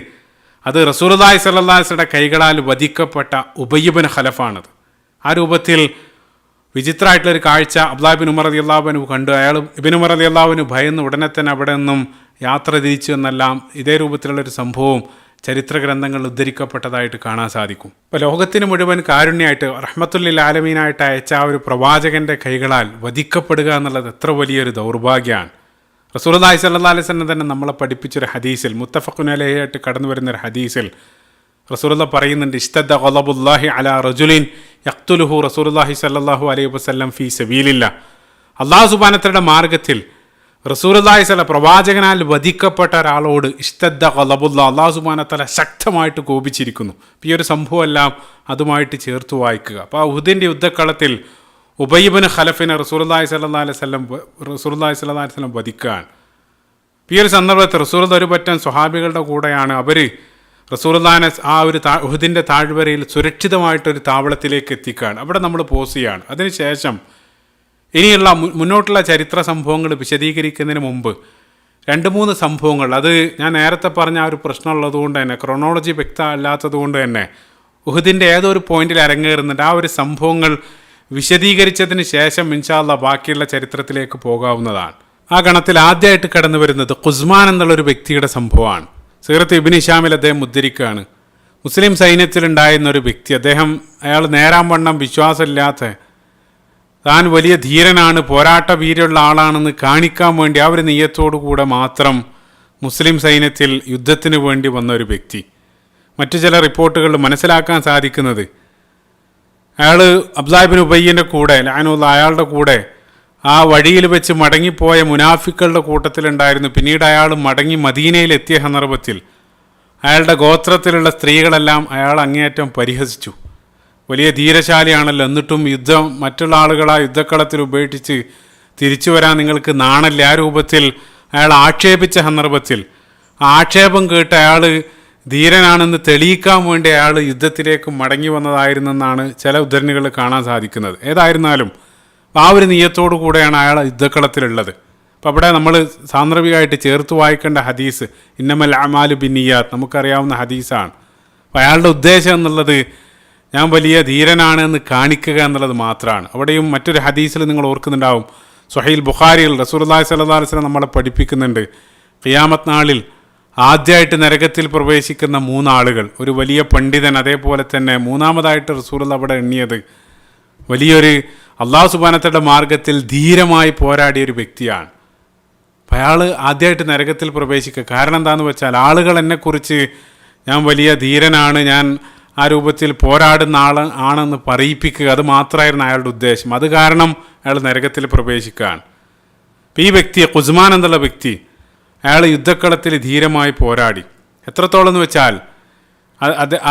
അത് റസൂലുള്ളാഹി സ്വല്ലല്ലാഹു അലൈഹി വസല്ലം കൈകളാൽ വധിക്കപ്പെട്ട ഉബയ്യ് ഇബ്നു ഖലഫാണത്. ആ രൂപത്തിൽ വിചിത്രമായിട്ടുള്ളൊരു കാഴ്ച അബ്ദുല്ലാഹ് ഇബ്നു ഉമർ റളിയല്ലാഹു അൻഹു കണ്ടു. ഇബ്നു ഉമർ റളിയല്ലാഹു അൻഹു ഭയന്ന് ഉടനെ തന്നെ അവിടെ നിന്നും യാത്ര തിരിച്ചു എന്നെല്ലാം ഇതേ രൂപത്തിലുള്ളൊരു സംഭവവും ചരിത്ര ഗ്രന്ഥങ്ങളിൽ ഉദ്ധരിക്കപ്പെട്ടതായിട്ട് കാണാൻ സാധിക്കും. ഇപ്പോൾ ലോകത്തിന് മുഴുവൻ കാരുണ്യമായിട്ട് റഹ്മത്തുല്ലിൽ ആലമീനായിട്ട് അയച്ച ആ ഒരു പ്രവാചകൻ്റെ കൈകളാൽ വധിക്കപ്പെടുക എന്നുള്ളത് എത്ര വലിയൊരു ദൗർഭാഗ്യമാണ്. റസൂലുള്ളാഹി സ്വല്ലല്ലാഹു അലൈഹി വസല്ലം തന്നെ നമ്മളെ പഠിപ്പിച്ചൊരു ഹദീസിൽ, മുത്തഫഖുൻ അലൈഹിയായിട്ട് കടന്നു വരുന്നൊരു ഹദീസിൽ റസൂലുള്ളാഹി പറയുന്നുണ്ട്, ഇസ്തദ്ദ ഗളബുല്ലാഹി അലാ റജുലിൻ യഖ്തുലുഹു റസൂലുള്ളാഹി സ്വല്ലല്ലാഹു അലൈഹി വസല്ലം ഫീ സബീലില്ലാഹ്. അല്ലാഹു സുബ്ഹാനഹു വ തആലയുടെ മാർഗ്ഗത്തിൽ റസൂലുള്ളാഹി സ്വല്ലല്ലാഹു പ്രവാചകനാൽ വധിക്കപ്പെട്ട ഒരാളോട് ഇസ്തദ്ദ ഗളബുല്ലാഹ്, അല്ലാഹു സുബ്ഹാനഹു വ തആല ശക്തമായിട്ട് കോപിച്ചിരിക്കുന്നു. ഈ ഒരു സംഭവമെല്ലാം അതുമായിട്ട് ചേർത്ത് വായിക്കുക. അപ്പോൾ ഉഹുദിൻ്റെ യുദ്ധക്കളത്തിൽ ഉബയ്യ് ഇബ്നു ഖലഫിനെ റസൂലുള്ളാഹി സ്വല്ലല്ലാഹു അലൈഹി വസല്ലം വധിക്കാൻ. ഈ ഒരു സന്ദർഭത്തിൽ റസൂലുള്ളാഹി ഒരു പറ്റം സ്വഹാബികളുടെ കൂടെയാണ്. അവർ റസൂലുള്ളാഹിനെ ആ ഒരു ഉഹുദിൻ്റെ താഴ്വരയിൽ സുരക്ഷിതമായിട്ടൊരു താവളത്തിലേക്ക് എത്തിക്കുകയാണ്. അവിടെ നമ്മൾ പോസ് ചെയ്യുകയാണ്. അതിനുശേഷം ഇനിയുള്ള മുന്നോട്ടുള്ള ചരിത്ര സംഭവങ്ങൾ വിശദീകരിക്കുന്നതിന് മുമ്പ് 2-3 സംഭവങ്ങൾ, അത് ഞാൻ നേരത്തെ പറഞ്ഞ ആ ഒരു പ്രശ്നമുള്ളതുകൊണ്ട് തന്നെ, ക്രോണോളജി വ്യക്തമല്ലാത്തത് കൊണ്ട് തന്നെ ഉഹുദിൻ്റെ ഏതോ ഒരു പോയിന്റിൽ അരങ്ങേറുന്നുണ്ട്. ആ ഒരു സംഭവങ്ങൾ വിശദീകരിച്ചതിന് ശേഷം ഇൻഷാ അല്ലാഹ് ബാക്കിയുള്ള ചരിത്രത്തിലേക്ക് പോകാവുന്നതാണ്. ആ ഗണത്തിൽ ആദ്യമായിട്ട് കടന്നു വരുന്നത് ഖുസ്മാൻ എന്നുള്ളൊരു വ്യക്തിയുടെ സംഭവമാണ്. സീറത്ത് ഇബ്നു ഹിശാമിൽ അദ്ദേഹം ഉദ്ധരിക്കുകയാണ്, മുസ്ലിം സൈന്യത്തിലുണ്ടായിരുന്ന ഒരു വ്യക്തി, അയാൾ നേരാൻ വണ്ണം വിശ്വാസമില്ലാത്ത, താൻ വലിയ ധീരനാണ്, പോരാട്ട വീര്യമുള്ള ആളാണെന്ന് കാണിക്കാൻ വേണ്ടി ആ ഒരു നിയ്യത്തോടു കൂടെ മാത്രം മുസ്ലിം സൈന്യത്തിൽ യുദ്ധത്തിന് വേണ്ടി വന്ന ഒരു വ്യക്തി. മറ്റു ചില റിപ്പോർട്ടുകളിൽ മനസ്സിലാക്കാൻ സാധിക്കുന്നത്, അയാൾ അബ്ദുല്ലാഹ് ഇബ്നു ഉബയ്യിൻ്റെ കൂടെ അയാളുടെ കൂടെ ആ വഴിയിൽ വെച്ച് മടങ്ങിപ്പോയ മുനാഫിക്കളുടെ കൂട്ടത്തിലുണ്ടായിരുന്നു. പിന്നീട് അയാൾ മടങ്ങി മദീനയിലെത്തിയ സന്ദർഭത്തിൽ അയാളുടെ ഗോത്രത്തിലുള്ള സ്ത്രീകളെല്ലാം അയാൾ അങ്ങേയറ്റം പരിഹസിച്ചു. വലിയ ധീരശാലിയാണല്ലോ, എന്നിട്ടും മറ്റുള്ള ആളുകളെ യുദ്ധക്കളത്തിൽ ഉപേക്ഷിച്ച് തിരിച്ചു വരാൻ നിങ്ങൾക്ക് നാണല്ലേ, ആ രൂപത്തിൽ അയാൾ ആക്ഷേപിച്ച സന്ദർഭത്തിൽ ആ ആക്ഷേപം കേട്ട് അയാൾ ധീരനാണെന്ന് തെളിയിക്കാൻ വേണ്ടി അയാൾ യുദ്ധത്തിലേക്ക് മടങ്ങി വന്നതായിരുന്നെന്നാണ് ചില ഉദ്ധരണികൾ കാണാൻ സാധിക്കുന്നത്. ഏതായിരുന്നാലും ആ ഒരു നിയ്യത്തോടു കൂടെയാണ് അയാൾ യുദ്ധക്കളത്തിലുള്ളത്. അപ്പോൾ അവിടെ നമ്മൾ സാന്ദർഭികമായിട്ട് ചേർത്ത് വായിക്കേണ്ട ഹദീസ് ഇന്നമൽ അമാലു ബിന്നിയാത്ത്, നമുക്കറിയാവുന്ന ഹദീസാണ്. അപ്പോൾ അയാളുടെ ഉദ്ദേശം എന്നുള്ളത് ഞാൻ വലിയ ധീരനാണ് എന്ന് കാണിക്കുക എന്നുള്ളത് മാത്രമാണ്. അവിടെയും മറ്റൊരു ഹദീസിൽ നിങ്ങൾ ഓർക്കുന്നുണ്ടാവും, സ്വഹീൽ ബുഖാരിയിൽ റസൂലുള്ളാഹി സ്വല്ലല്ലാഹു അലൈഹി വസല്ലം നമ്മളെ പഠിപ്പിക്കുന്നുണ്ട്, ഖിയാമത്ത് നാളിൽ ആദ്യമായിട്ട് നരകത്തിൽ പ്രവേശിക്കുന്ന 3 ആളുകൾ, ഒരു വലിയ പണ്ഡിതൻ, അതേപോലെ തന്നെ മൂന്നാമതായിട്ട് റസൂലുള്ളാഹി അവിടെ എണ്ണിയത് വലിയൊരു അല്ലാഹു സുബ്ഹാനഹു വ തആലയുടെ മാർഗ്ഗത്തിൽ ധീരമായി പോരാടിയ ഒരു വ്യക്തിയാണ്. അപ്പം അയാൾ ആദ്യമായിട്ട് നരകത്തിൽ പ്രവേശിക്കുക. കാരണം എന്താണെന്ന് വെച്ചാൽ ആളുകൾ എന്നെക്കുറിച്ച് ഞാൻ വലിയ ധീരനാണ്, ഞാൻ ആ രൂപത്തിൽ പോരാടുന്ന ആണെന്ന് പറയിപ്പിക്കുക, അത് മാത്രമായിരുന്നു അയാളുടെ ഉദ്ദേശം. അത് കാരണം അയാൾ നരകത്തിൽ പ്രവേശിക്കുകയാണ്. അപ്പം ഈ വ്യക്തി ഖുസ്മാൻ എന്നുള്ള വ്യക്തി അയാൾ യുദ്ധക്കളത്തിൽ ധീരമായി പോരാടി. എത്രത്തോളം എന്ന് വെച്ചാൽ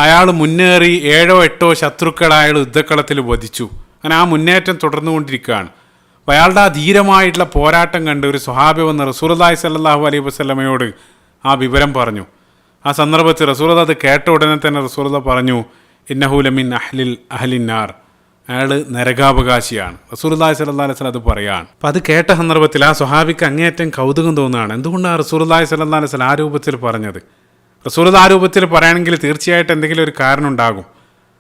അയാൾ മുന്നേറി 7-8 ശത്രുക്കളെ അയാൾ യുദ്ധക്കളത്തിൽ വധിച്ചു. അങ്ങനെ ആ മുന്നേറ്റം തുടർന്നുകൊണ്ടിരിക്കുകയാണ്. അപ്പോൾ അയാളുടെ ആ ധീരമായിട്ടുള്ള പോരാട്ടം കണ്ട് ഒരു സ്വഹാബി വന്ന് റസൂലുള്ളാഹി സ്വല്ലല്ലാഹു അലൈഹി വസല്ലമയോട് ആ വിവരം പറഞ്ഞു. ആ സന്ദർഭത്തിൽ റസൂലുള്ളാഹി അത് കേട്ട ഉടനെ തന്നെ റസൂലുള്ളാഹി പറഞ്ഞു, ഇന്നഹു ലമിൻ അഹ്ലിന്നാർ, അയാൾ നരകാവകാശിയാണ്. റസൂലുള്ളാഹി സ്വല്ലല്ലാഹു അലൈഹി വസല്ലം അത് പറയുകയാണ്. അപ്പം അത് കേട്ട സന്ദർഭത്തിൽ ആ സ്വഹാബിക്ക് അങ്ങേയറ്റം കൗതുകം തോന്നുകയാണ്. എന്തുകൊണ്ടാണ് റസൂലുള്ളാഹി സ്വല്ലല്ലാഹു അലൈഹി വസല്ലം ആ രൂപത്തിൽ പറഞ്ഞത്? റസൂലുള്ളാഹി ആ രൂപത്തിൽ പറയുകയാണെങ്കിൽ തീർച്ചയായിട്ടും എന്തെങ്കിലും ഒരു കാരണം ഉണ്ടാകും.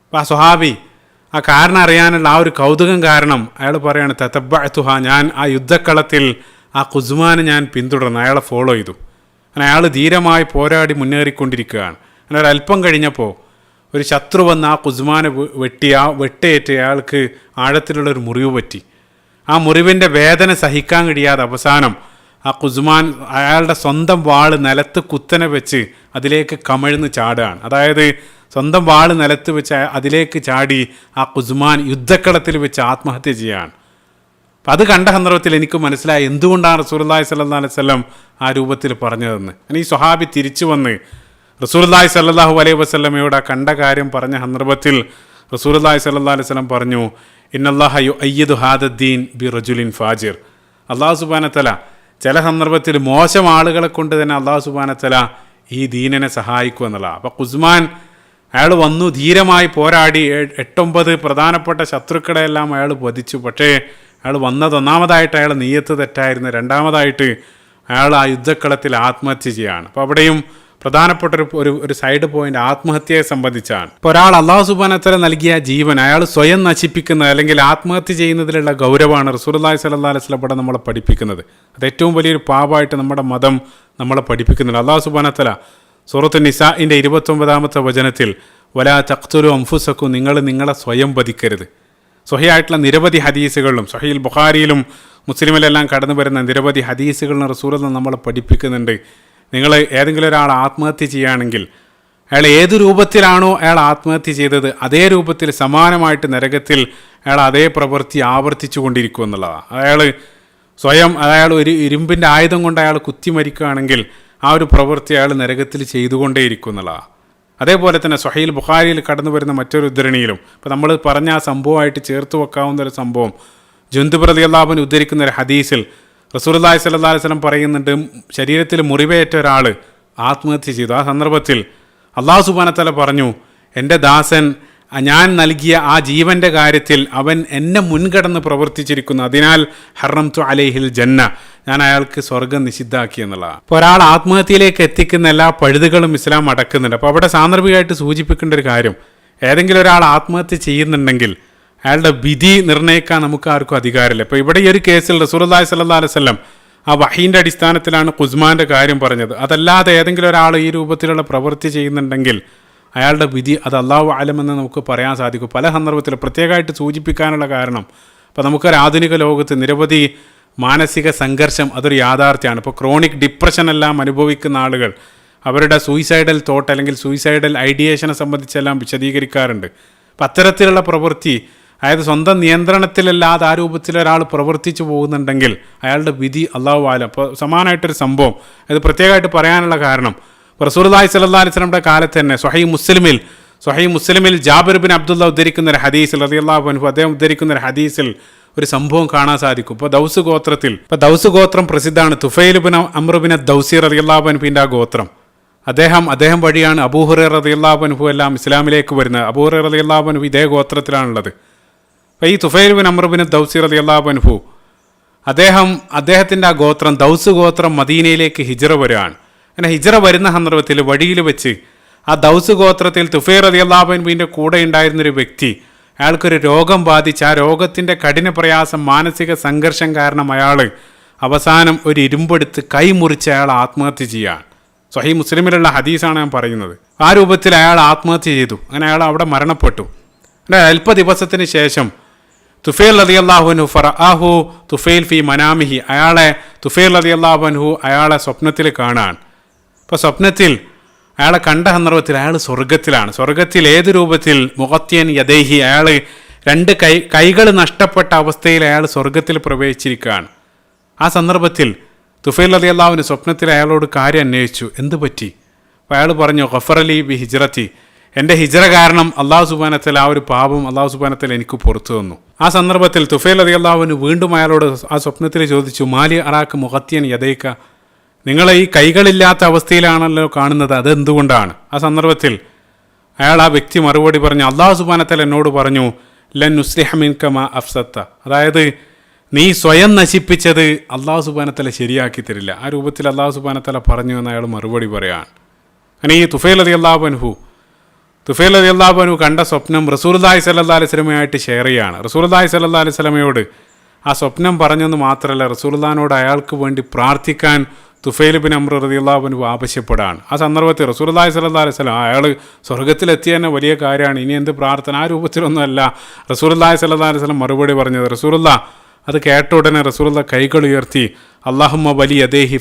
അപ്പോൾ ആ സ്വഹാബി ആ കാരണം അറിയാനുള്ള ആ ഒരു കൗതുകം കാരണം അയാൾ പറയാണ്, തതബ്ബഅതുഹ, ഞാൻ ആ യുദ്ധക്കളത്തിൽ ആ ഖുസ്മാനെ ഞാൻ പിന്തുടർന്നു, അയാളെ ഫോളോ ചെയ്തു. അങ്ങനെ അയാൾ ധീരമായി പോരാടി അങ്ങനെ ഒരല്പം കഴിഞ്ഞപ്പോൾ ഒരു ശത്രു വന്ന് ആ ഖുസ്മാനെ വെട്ടേറ്റ് അയാൾക്ക് ആഴത്തിലുള്ളൊരു മുറിവ് പറ്റി. ആ മുറിവിൻ്റെ വേദന സഹിക്കാൻ കഴിയാതെ അവസാനം ആ ഖുസ്മാൻ അയാളുടെ സ്വന്തം വാള് നിലത്ത് കുത്തനെ വെച്ച് അതിലേക്ക് കമഴ്ന്ന് ചാടുകയാണ്. അതായത് സ്വന്തം വാള് നിലത്ത് വെച്ച് അതിലേക്ക് ചാടി ആ ഖുസ്മാൻ യുദ്ധക്കളത്തിൽ വെച്ച് ആത്മഹത്യ ചെയ്യുകയാണ്. അപ്പം അത് കണ്ട സന്ദർഭത്തിൽ എനിക്ക് മനസ്സിലായി എന്തുകൊണ്ടാണ് റസൂലുള്ളാഹി സ്വല്ലല്ലാഹു അലൈഹി വസല്ലം ആ രൂപത്തിൽ പറഞ്ഞതെന്ന്. ഈ സ്വഹാബി തിരിച്ചു വന്ന് റസൂലുള്ളാഹി സ്വല്ലല്ലാഹു അലൈഹി വസല്ലമയോട് ആ കണ്ട കാര്യം പറഞ്ഞ സന്ദർഭത്തിൽ റസൂലുള്ളാഹി സ്വല്ലല്ലാഹു അലൈഹി വസല്ലം പറഞ്ഞു, ഇന്നല്ലാഹ യുഅയ്യിദു ഹാദദ്ദീൻ ബിറജുലിൻ ഫാജിർ. അല്ലാഹു സുബ്ഹാനഹു വ തആല ചില സന്ദർഭത്തിൽ മോശം ആളുകളെ കൊണ്ട് തന്നെ അല്ലാഹു സുബ്ഹാനഹു വ തആല ഈ ദീനിനെ സഹായിക്കുക എന്നുള്ളതാണ്. അപ്പോൾ ഖുസ്മാൻ അയാൾ വന്നു, ധീരമായി പോരാടി 8-9 പ്രധാനപ്പെട്ട ശത്രുക്കളെല്ലാം അയാൾ വധിച്ചു. പക്ഷേ അയാൾ വന്നത് ഒന്നാമതായിട്ട് അയാൾ നിയ്യത്ത് തെറ്റായിരുന്നു, രണ്ടാമതായിട്ട് അയാൾ ആ യുദ്ധക്കളത്തിൽ ആത്മഹത്യ ചെയ്യുകയാണ്. അപ്പോൾ അവിടെയും പ്രധാനപ്പെട്ട ഒരു സൈഡ് പോയിന്റ് ആത്മഹത്യയെ സംബന്ധിച്ചാണ്. ഇപ്പോൾ ഒരാൾ അല്ലാഹു സുബ്ഹാനഹു വ തആല നൽകിയ ജീവൻ അയാൾ സ്വയം നശിപ്പിക്കുന്നത് അല്ലെങ്കിൽ ആത്മഹത്യ ചെയ്യുന്നതിലുള്ള ഗൗരവമാണ് റസൂലുള്ളാഹി സ്വല്ലല്ലാഹു അലൈഹി വസല്ലം നമ്മളെ പഠിപ്പിക്കുന്നത്. അത് ഏറ്റവും വലിയൊരു പാപമായിട്ട് നമ്മുടെ മതം നമ്മളെ പഠിപ്പിക്കുന്നുണ്ട്. അല്ലാഹു സുബ്ഹാനഹു വ തആല സൂറത്തുൻ നിസാഇൻ്റെ 29-ാമത്തെ വചനത്തിൽ വലാ തഖ്തുലു അൻഫുസക്കും, നിങ്ങൾ നിങ്ങളെ സ്വയം വധിക്കരുത്. സ്വഹിയായിട്ടുള്ള നിരവധി ഹദീസുകളിലും സ്വഹീൽ ബുഖാരിയിലും മുസ്ലിമിലെല്ലാം കടന്നു വരുന്ന നിരവധി ഹദീസുകളിലും റസൂലുള്ളാഹി നമ്മളെ പഠിപ്പിക്കുന്നുണ്ട്. നിങ്ങൾ ഏതെങ്കിലും ഒരാൾ ആത്മഹത്യ ചെയ്യുകയാണെങ്കിൽ അയാൾ ഏത് രൂപത്തിലാണോ അയാൾ ആത്മഹത്യ ചെയ്തത് അതേ രൂപത്തിൽ സമാനമായിട്ട് നരകത്തിൽ അയാൾ അതേ പ്രവൃത്തി ആവർത്തിച്ചു കൊണ്ടിരിക്കും എന്നുള്ളതാണ്. അയാൾ ഒരു ഇരുമ്പിൻ്റെ ആയുധം കൊണ്ട് അയാൾ കുത്തി മരിക്കുകയാണെങ്കിൽ ആ ഒരു പ്രവൃത്തി അയാൾ നരകത്തിൽ ചെയ്തുകൊണ്ടേയിരിക്കും എന്നുള്ളതാണ്. അതേപോലെ തന്നെ സ്വഹീൽ ബുഖാരിയിൽ കടന്നു വരുന്ന മറ്റൊരു ഉദ്ധരണിയിലും ഇപ്പോൾ നമ്മൾ പറഞ്ഞ ആ സംഭവമായിട്ട് ചേർത്ത് വെക്കാവുന്ന ഒരു സംഭവം ജുന്ദുബ് റളിയല്ലാഹു അൻഹു ഉദ്ധരിക്കുന്ന ഒരു ഹദീസിൽ റസൂലുള്ളാഹി സ്വല്ലല്ലാഹു അലൈഹി വസല്ലം പറയുന്നുണ്ട്, ശരീരത്തിൽ മുറിവേറ്റ ഒരാൾ ആത്മഹത്യ ചെയ്തു. ആ സന്ദർഭത്തിൽ അല്ലാഹു സുബ്ഹാനഹു വ തആല പറഞ്ഞു, എൻ്റെ ദാസൻ ഞാൻ നൽകിയ ആ ജീവൻ്റെ കാര്യത്തിൽ അവൻ എന്നെ മുൻകടന്ന് പ്രവർത്തിച്ചിരിക്കുന്നു, അതിനാൽ ഹറംതു അലൈഹിൽ ജന്ന, ഞാൻ അയാൾക്ക് സ്വർഗം നിഷിദ്ധാക്കി എന്നുള്ളതാണ്. അപ്പോൾ ഒരാൾ ആത്മഹത്യയിലേക്ക് എത്തിക്കുന്ന എല്ലാ പഴുതുകളും ഇസ്ലാം അടക്കുന്നുണ്ട്. അപ്പോൾ അവിടെ സാന്ദർഭികമായിട്ട് സൂചിപ്പിക്കേണ്ട ഒരു കാര്യം, ഏതെങ്കിലും ഒരാൾ ആത്മഹത്യ ചെയ്യുന്നുണ്ടെങ്കിൽ അയാളുടെ വിധി നിർണ്ണയിക്കാൻ നമുക്ക് ആർക്കും അധികാരമില്ല. ഇപ്പോൾ ഇവിടെ ഈ ഒരു കേസിൽ റസൂലുള്ളാഹി സ്വല്ലല്ലാഹു അലൈഹി വസല്ലം ആ വഹീൻ്റെ അടിസ്ഥാനത്തിലാണ് ഖുസ്മാൻ്റെ കാര്യം പറഞ്ഞത്. അതല്ലാതെ ഏതെങ്കിലും ഒരാൾ ഈ രൂപത്തിലുള്ള പ്രവൃത്തി ചെയ്യുന്നുണ്ടെങ്കിൽ അയാളുടെ വിധി അത് അല്ലാഹു അലമെന്ന് നമുക്ക് പറയാൻ സാധിക്കും. പല സന്ദർഭത്തിൽ പ്രത്യേകമായിട്ട് സൂചിപ്പിക്കാനുള്ള കാരണം, ഇപ്പോൾ നമുക്കൊരു ആധുനിക ലോകത്ത് നിരവധി മാനസിക സംഘർഷം അതൊരു യാഥാർത്ഥ്യമാണ്. ഇപ്പോൾ ക്രോണിക് ഡിപ്രഷൻ എല്ലാം അനുഭവിക്കുന്ന ആളുകൾ അവരുടെ സൂയിസൈഡൽ തോട്ട് അല്ലെങ്കിൽ സൂയിസൈഡൽ ഐഡിയേഷനെ സംബന്ധിച്ചെല്ലാം വിശദീകരിക്കാറുണ്ട്. അപ്പം അത്തരത്തിലുള്ള പ്രവൃത്തി, അതായത് സ്വന്തം നിയന്ത്രണത്തിലല്ലാതെ ആ രൂപത്തിൽ ഒരാൾ പ്രവർത്തിച്ചു പോകുന്നുണ്ടെങ്കിൽ അയാളുടെ വിധി അല്ലാഹു അലം. അപ്പോൾ സമാനമായിട്ടൊരു സംഭവം ഇത് പ്രത്യേകമായിട്ട് പറയാനുള്ള കാരണം, റസൂലുള്ളാഹി സ്വല്ലല്ലാഹു അലൈഹി വസല്ലമയുടെ കാലത്ത് തന്നെ സ്വഹീഹ് മുസ്ലിമിൽ ജാബിർ ബിൻ അബ്ദുള്ള ഉദ്ധരിക്കുന്ന ഒരു ഹദീസിൽ റളിയല്ലാഹു അൻഹു അദ്ദേഹം ഉദ്ധരിക്കുന്ന ഒരു ഹദീസിൽ ഒരു സംഭവം കാണാൻ സാധിക്കും. ഇപ്പോൾ ദൗസ് ഗോത്രം പ്രസിദ്ധമാണ്. തുഫൈൽ ബിൻ അംർ ബിൻ ദൗസി റളിയല്ലാഹു അൻഹുവിൻ്റെ ആ ഗോത്രം, അദ്ദേഹം വഴിയാണ് അബൂ ഹുറൈറ റളിയല്ലാഹു അൻഹു എല്ലാം ഇസ്ലാമിലേക്ക് വരുന്നത്. അബൂ ഹുറൈറ റളിയല്ലാഹു അൻഹു ഇതേ ഗോത്രത്തിലാണുള്ളത്. അപ്പോൾ ഈ തുഫൈൽ ബിൻ അംർ ബിൻ ദൗസി റളിയല്ലാഹു അൻഹു അദ്ദേഹത്തിൻ്റെ ആ ഗോത്രം ദൗസ് ഗോത്രം മദീനയിലേക്ക് ഹിജ്റ വരികയാണ്. അങ്ങനെ ഹിജ്റ വരുന്ന സന്ദർഭത്തിൽ വഴിയിൽ വെച്ച് ആ ദൗസ് ഗോത്രത്തിൽ തുഫൈൽ റളിയല്ലാഹു അൻഹുവിൻ്റെ കൂടെ ഉണ്ടായിരുന്നൊരു വ്യക്തി, അയാൾക്കൊരു രോഗം ബാധിച്ച് ആ രോഗത്തിൻ്റെ കഠിന പ്രയാസം, മാനസിക സംഘർഷം കാരണം അയാൾ അവസാനം ഒരു ഇരുമ്പെടുത്ത് കൈമുറിച്ച് അയാൾ ആത്മഹത്യ ചെയ്യുകയാണ്. സ്വഹീഹ് മുസ്ലിമിലുള്ള ഹദീസാണ് ഞാൻ പറയുന്നത്. ആ രൂപത്തിൽ അയാൾ ആത്മഹത്യ ചെയ്തു. അങ്ങനെ അയാൾ അവിടെ മരണപ്പെട്ടു. അല്പ ദിവസത്തിന് ശേഷം തുഫൈൽ റളിയല്ലാഹു അൻഹു ഫറഅഹു തുഫൈൽ ഫി മനാമിഹി, തുഫൈൽ റളിയല്ലാഹു അൻഹു അയാളെ സ്വപ്നത്തിൽ കാണാൻ. അപ്പോൾ സ്വപ്നത്തിൽ അയാളെ കണ്ട സന്ദർഭത്തിൽ അയാൾ സ്വർഗത്തിലാണ്. സ്വർഗത്തിൽ ഏത് രൂപത്തിൽ? മുഖത്യൻ യദൈഹി, അയാൾ രണ്ട് കൈകൾ നഷ്ടപ്പെട്ട അവസ്ഥയിൽ അയാൾ സ്വർഗത്തിൽ പ്രവേശിച്ചിരിക്കുകയാണ്. ആ സന്ദർഭത്തിൽ തുഫൈൽ റളിയല്ലാഹു അൻഹു സ്വപ്നത്തിൽ അയാളോട് കാര്യം അന്വേഷിച്ചു, എന്ത് പറ്റി? അപ്പോൾ അയാൾ പറഞ്ഞു, ഗഫറലി ബി ഹിജ്റത്തി, എൻ്റെ ഹിജ്റ കാരണം അല്ലാഹു സുബ്ഹാനഹു വ തആല ആ ഒരു പാപം അല്ലാഹു സുബ്ഹാനഹു വ തആല എനിക്ക് പുറത്തു തന്നു. ആ സന്ദർഭത്തിൽ തുഫൈൽ റളിയല്ലാഹു അൻഹു വീണ്ടും അയാളോട് ആ സ്വപ്നത്തിൽ ചോദിച്ചു, മാലി അറാക്ക് മുഖത്യൻ യദൈക, നിങ്ങളെ ഈ കൈകളില്ലാത്ത അവസ്ഥയിലാണല്ലോ കാണുന്നത്, അതെന്തുകൊണ്ടാണ്? ആ സന്ദർഭത്തിൽ ആ വ്യക്തി മറുപടി പറഞ്ഞു, അല്ലാഹു സുബ്ഹാനഹു വ തആല എന്നോട് പറഞ്ഞു, ലൻ നുസ്ലിഹ മിൻക മാ അഫ്സത്ത, അതായത് നീ സ്വയം നശിപ്പിച്ചത് അല്ലാഹു സുബ്ഹാനഹു വ തആല ശരിയാക്കി തരില്ല. ആ രൂപത്തിൽ അല്ലാഹു സുബ്ഹാനഹു വ തആല പറഞ്ഞു എന്ന് അയാൾ മറുപടി പറയാണ്. അങ്ങനെ ഈ തുഫൈൽ റളിയല്ലാഹു അൻഹു കണ്ട സ്വപ്നം റസൂലുള്ളാഹി സ്വല്ലല്ലാഹു അലൈഹി വസല്ലമയായിട്ട് ഷെയർ ചെയ്യാണ്. റസൂലുള്ളാഹി സ്വല്ലല്ലാഹു അലൈഹി വസല്ലമയോട് ആ സ്വപ്നം പറഞ്ഞെന്ന് മാത്രമല്ല, റസൂലുള്ളാഹിനോട് അയാൾക്ക് വേണ്ടി പ്രാർത്ഥിക്കാൻ തുഫൈൽ ബിൻ അംർ റളിയല്ലാഹു അൻഹു ആവശ്യപ്പെടാണ്. ആ സന്ദർഭത്തിൽ റസൂലുള്ളാഹി സ്വല്ലല്ലാഹു അലൈഹി വസല്ലം അയാൾ സ്വർഗത്തിലെത്തിയ തന്നെ വലിയ കാര്യമാണ്, ഇനി എന്ത് പ്രാർത്ഥന? ആ രൂപത്തിലൊന്നുമല്ല റസൂലുള്ളാഹി സ്വല്ലല്ലാഹു അലൈഹി വസല്ലം മറുപടി പറഞ്ഞത്. റസൂലുള്ളാഹ് അത് കേട്ട ഉടനെ റസൂലുള്ളാഹ് കൈകൾ ഉയർത്തി അല്ലാഹുമ്മ വലി യദൈഹി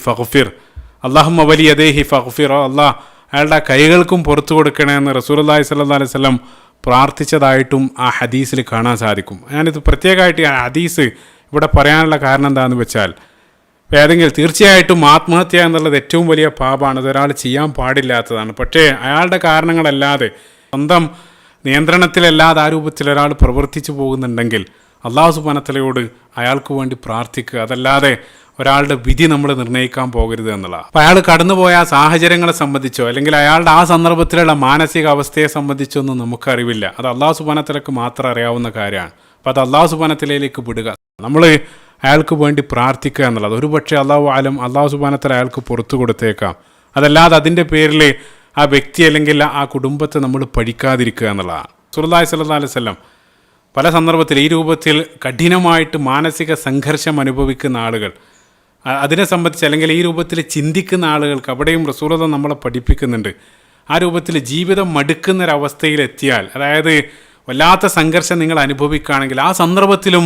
ഫഗ്ഫിർ, അല്ലാഹ് അയാളുടെ കൈകൾക്കും പുറത്തു കൊടുക്കണമെന്ന് റസൂലുള്ളാഹി സ്വല്ലല്ലാഹു അലൈഹി വസല്ലം പ്രാർത്ഥിച്ചതായിട്ടും ആ ഹദീസിൽ കാണാൻ സാധിക്കും. ഞാനിത് പ്രത്യേകമായിട്ട് ആ ഹദീസ് ഇവിടെ പറയാനുള്ള കാരണം എന്താണെന്ന് വെച്ചാൽ, തീർച്ചയായിട്ടും ആത്മഹത്യ എന്നുള്ളത് ഏറ്റവും വലിയ പാപമാണ്, അതൊരാൾ ചെയ്യാൻ പാടില്ലാത്തതാണ്. പക്ഷേ അയാളുടെ കാരണങ്ങളല്ലാതെ, സ്വന്തം നിയന്ത്രണത്തിലല്ലാതെ ആ രൂപത്തിൽ ഒരാൾ പ്രവർത്തിച്ചു പോകുന്നുണ്ടെങ്കിൽ അല്ലാഹു സുബ്ഹാനഹു വ തആലയോട് അയാൾക്ക് വേണ്ടി പ്രാർത്ഥിക്കുക, അതല്ലാതെ ഒരാളുടെ വിധി നമ്മൾ നിർണ്ണയിക്കാൻ പോകരുത് എന്നുള്ളതാണ്. അപ്പോൾ അയാൾ കടന്നുപോയ ആ സാഹചര്യങ്ങളെ സംബന്ധിച്ചോ അല്ലെങ്കിൽ അയാളുടെ ആ സന്ദർഭത്തിലുള്ള മാനസിക അവസ്ഥയെ സംബന്ധിച്ചോ ഒന്നും നമുക്കറിവില്ല. അത് അല്ലാഹു സുബ്ഹാനഹു വ തആലക്ക് മാത്രം അറിയാവുന്ന കാര്യമാണ്. അപ്പോൾ അത് അല്ലാഹു സുബ്ഹാനഹു വ തആലയിലേക്ക് വിടുക, നമ്മൾ അയാൾക്ക് വേണ്ടി പ്രാർത്ഥിക്കുക എന്നുള്ളത്. ഒരു പക്ഷേ അല്ലാഹു സുബ്ഹാനഹു വ തആല അയാൾക്ക് പുറത്തു കൊടുത്തേക്കാം. അതല്ലാതെ അതിൻ്റെ പേരിൽ ആ വ്യക്തി അല്ലെങ്കിൽ ആ കുടുംബത്തെ നമ്മൾ പഠിക്കാതിരിക്കുക എന്നുള്ളതാണ്. റസൂലുള്ളാഹി സ്വല്ലല്ലാഹു അലൈഹി വസല്ലം പല സന്ദർഭത്തിൽ ഈ രൂപത്തിൽ കഠിനമായിട്ട് മാനസിക സംഘർഷം അനുഭവിക്കുന്ന ആളുകൾ, അതിനെ സംബന്ധിച്ച് അല്ലെങ്കിൽ ഈ രൂപത്തിൽ ചിന്തിക്കുന്ന ആളുകൾക്ക് അവിടെയും റസൂലുള്ളാഹി നമ്മളെ പഠിപ്പിക്കുന്നുണ്ട്. ആ രൂപത്തിൽ ജീവിതം മടുക്കുന്നൊരവസ്ഥയിലെത്തിയാൽ, അതായത് വല്ലാത്ത സംഘർഷം നിങ്ങൾ അനുഭവിക്കുകയാണെങ്കിൽ ആ സന്ദർഭത്തിലും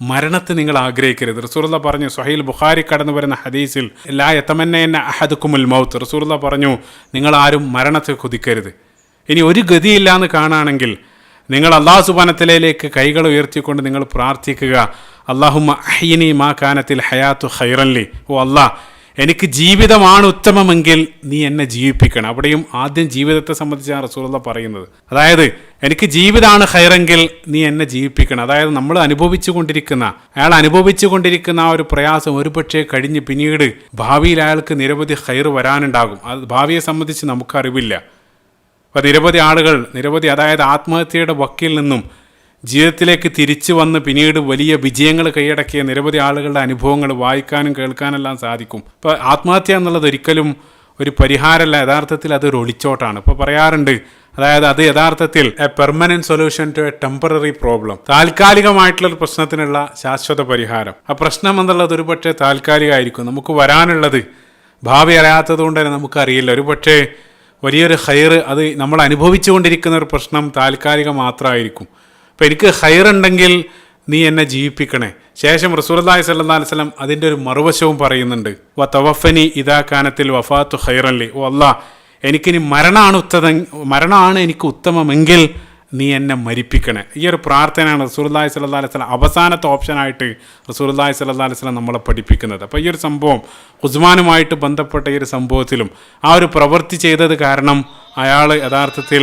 മരണത്തെ നിങ്ങൾ ആഗ്രഹിക്കരുത്. റസൂലുള്ളാഹി പറഞ്ഞു, സ്വഹീൽ ബുഖാരി കടന്നു വരുന്ന ഹദീസിൽ, ലാ യതമന്നയന്ന അഹദുക്കുമുൽ മൗത്ത്, റസൂലുള്ളാഹി പറഞ്ഞു, നിങ്ങളാരും മരണത്തെ കൊതിക്കരുത്. ഇനി ഒരു ഗതിയില്ലാന്ന് കാണുകയാണെങ്കിൽ നിങ്ങൾ അല്ലാഹു സുബ്ഹാനഹു വ തആലയിലേക്ക് കൈകൾ ഉയർത്തിക്കൊണ്ട് നിങ്ങൾ പ്രാർത്ഥിക്കുക, അല്ലാഹുമ്മ അഹ്യിനി മാ കാനത്തിൽ ഹയാത്തു ഖൈറൻ ലി, ഓ അല്ലാഹ്, എനിക്ക് ജീവിതമാണ് ഉത്തമമെങ്കിൽ നീ എന്നെ ജീവിപ്പിക്കണം. അവിടെയും ആദ്യം ജീവിതത്തെ സംബന്ധിച്ചാണ് റസൂലുള്ളാഹി പറയുന്നത്. അതായത് എനിക്ക് ജീവിതമാണ് ഖൈറെങ്കിൽ നീ എന്നെ ജീവിപ്പിക്കണം. അതായത് നമ്മൾ അനുഭവിച്ചു കൊണ്ടിരിക്കുന്ന ആ ഒരു പ്രയാസം ഒരുപക്ഷെ കഴിഞ്ഞ് പിന്നീട് ഭാവിയിൽ അയാൾക്ക് നിരവധി ഖൈർ വരാനുണ്ടാകും. അത് ഭാവിയെ സംബന്ധിച്ച് നമുക്കറിവില്ല. അപ്പോൾ നിരവധി അതായത് ആത്മഹത്യയുടെ വക്കിൽ നിന്നും ജീവിതത്തിലേക്ക് തിരിച്ചു വന്ന് പിന്നീട് വലിയ വിജയങ്ങൾ കൈയടക്കിയ നിരവധി ആളുകളുടെ അനുഭവങ്ങൾ വായിക്കാനും കേൾക്കാനെല്ലാം സാധിക്കും. ഇപ്പോൾ ആത്മഹത്യ എന്നുള്ളത് ഒരിക്കലും ഒരു പരിഹാരമല്ല, യഥാർത്ഥത്തിൽ അതൊരു ഒളിച്ചോട്ടാണ്. ഇപ്പോൾ പറയാറുണ്ട്, അതായത് അത് യഥാർത്ഥത്തിൽ a permanent solution to a temporary problem, താൽക്കാലികമായിട്ടുള്ളൊരു പ്രശ്നത്തിനുള്ള ശാശ്വത പരിഹാരം. ആ പ്രശ്നം എന്നുള്ളത് ഒരുപക്ഷെ താൽക്കാലികമായിരിക്കും. നമുക്ക് വരാനുള്ളത് ഭാവി അറിയാത്തത് കൊണ്ട് തന്നെ നമുക്കറിയില്ല. ഒരുപക്ഷെ വലിയൊരു ഖൈർ, അത് നമ്മൾ അനുഭവിച്ചു കൊണ്ടിരിക്കുന്ന ഒരു പ്രശ്നം താൽക്കാലികം മാത്രമായിരിക്കും. അപ്പോൾ എനിക്ക് ഖൈറുണ്ടെങ്കിൽ നീ എന്നെ ജീവിപ്പിക്കണേ. ശേഷം റസൂലുള്ളാഹി സ്വല്ലല്ലാഹു അലൈഹി വസല്ലം അതിൻ്റെ ഒരു മറുവശവും പറയുന്നുണ്ട്, വ തവഫനി ഇദാ കാനത്തിൽ വഫാത്തു ഖൈറൻ ലി, ഓ അല്ലാഹ്, എനിക്കിനി മരണമാണ് എനിക്ക് ഉത്തമമെങ്കിൽ നീ എന്നെ മരിപ്പിക്കണേ. ഈ ഒരു പ്രാർത്ഥനയാണ് റസൂലുള്ളാഹി സ്വല്ലല്ലാഹു അലൈഹി വസല്ലം അവസാനത്തെ ഓപ്ഷനായിട്ട് റസൂലുള്ളാഹി സ്വല്ലല്ലാഹു അലൈഹി വസല്ലം നമ്മളെ പഠിപ്പിക്കുന്നത്. അപ്പോൾ ഈ ഒരു സംഭവം ഉസ്മാനുമായിട്ട് ബന്ധപ്പെട്ട ഈ ഒരു സംഭവത്തിലും ആ ഒരു പ്രവൃത്തി ചെയ്തത് കാരണം യഥാർത്ഥത്തിൽ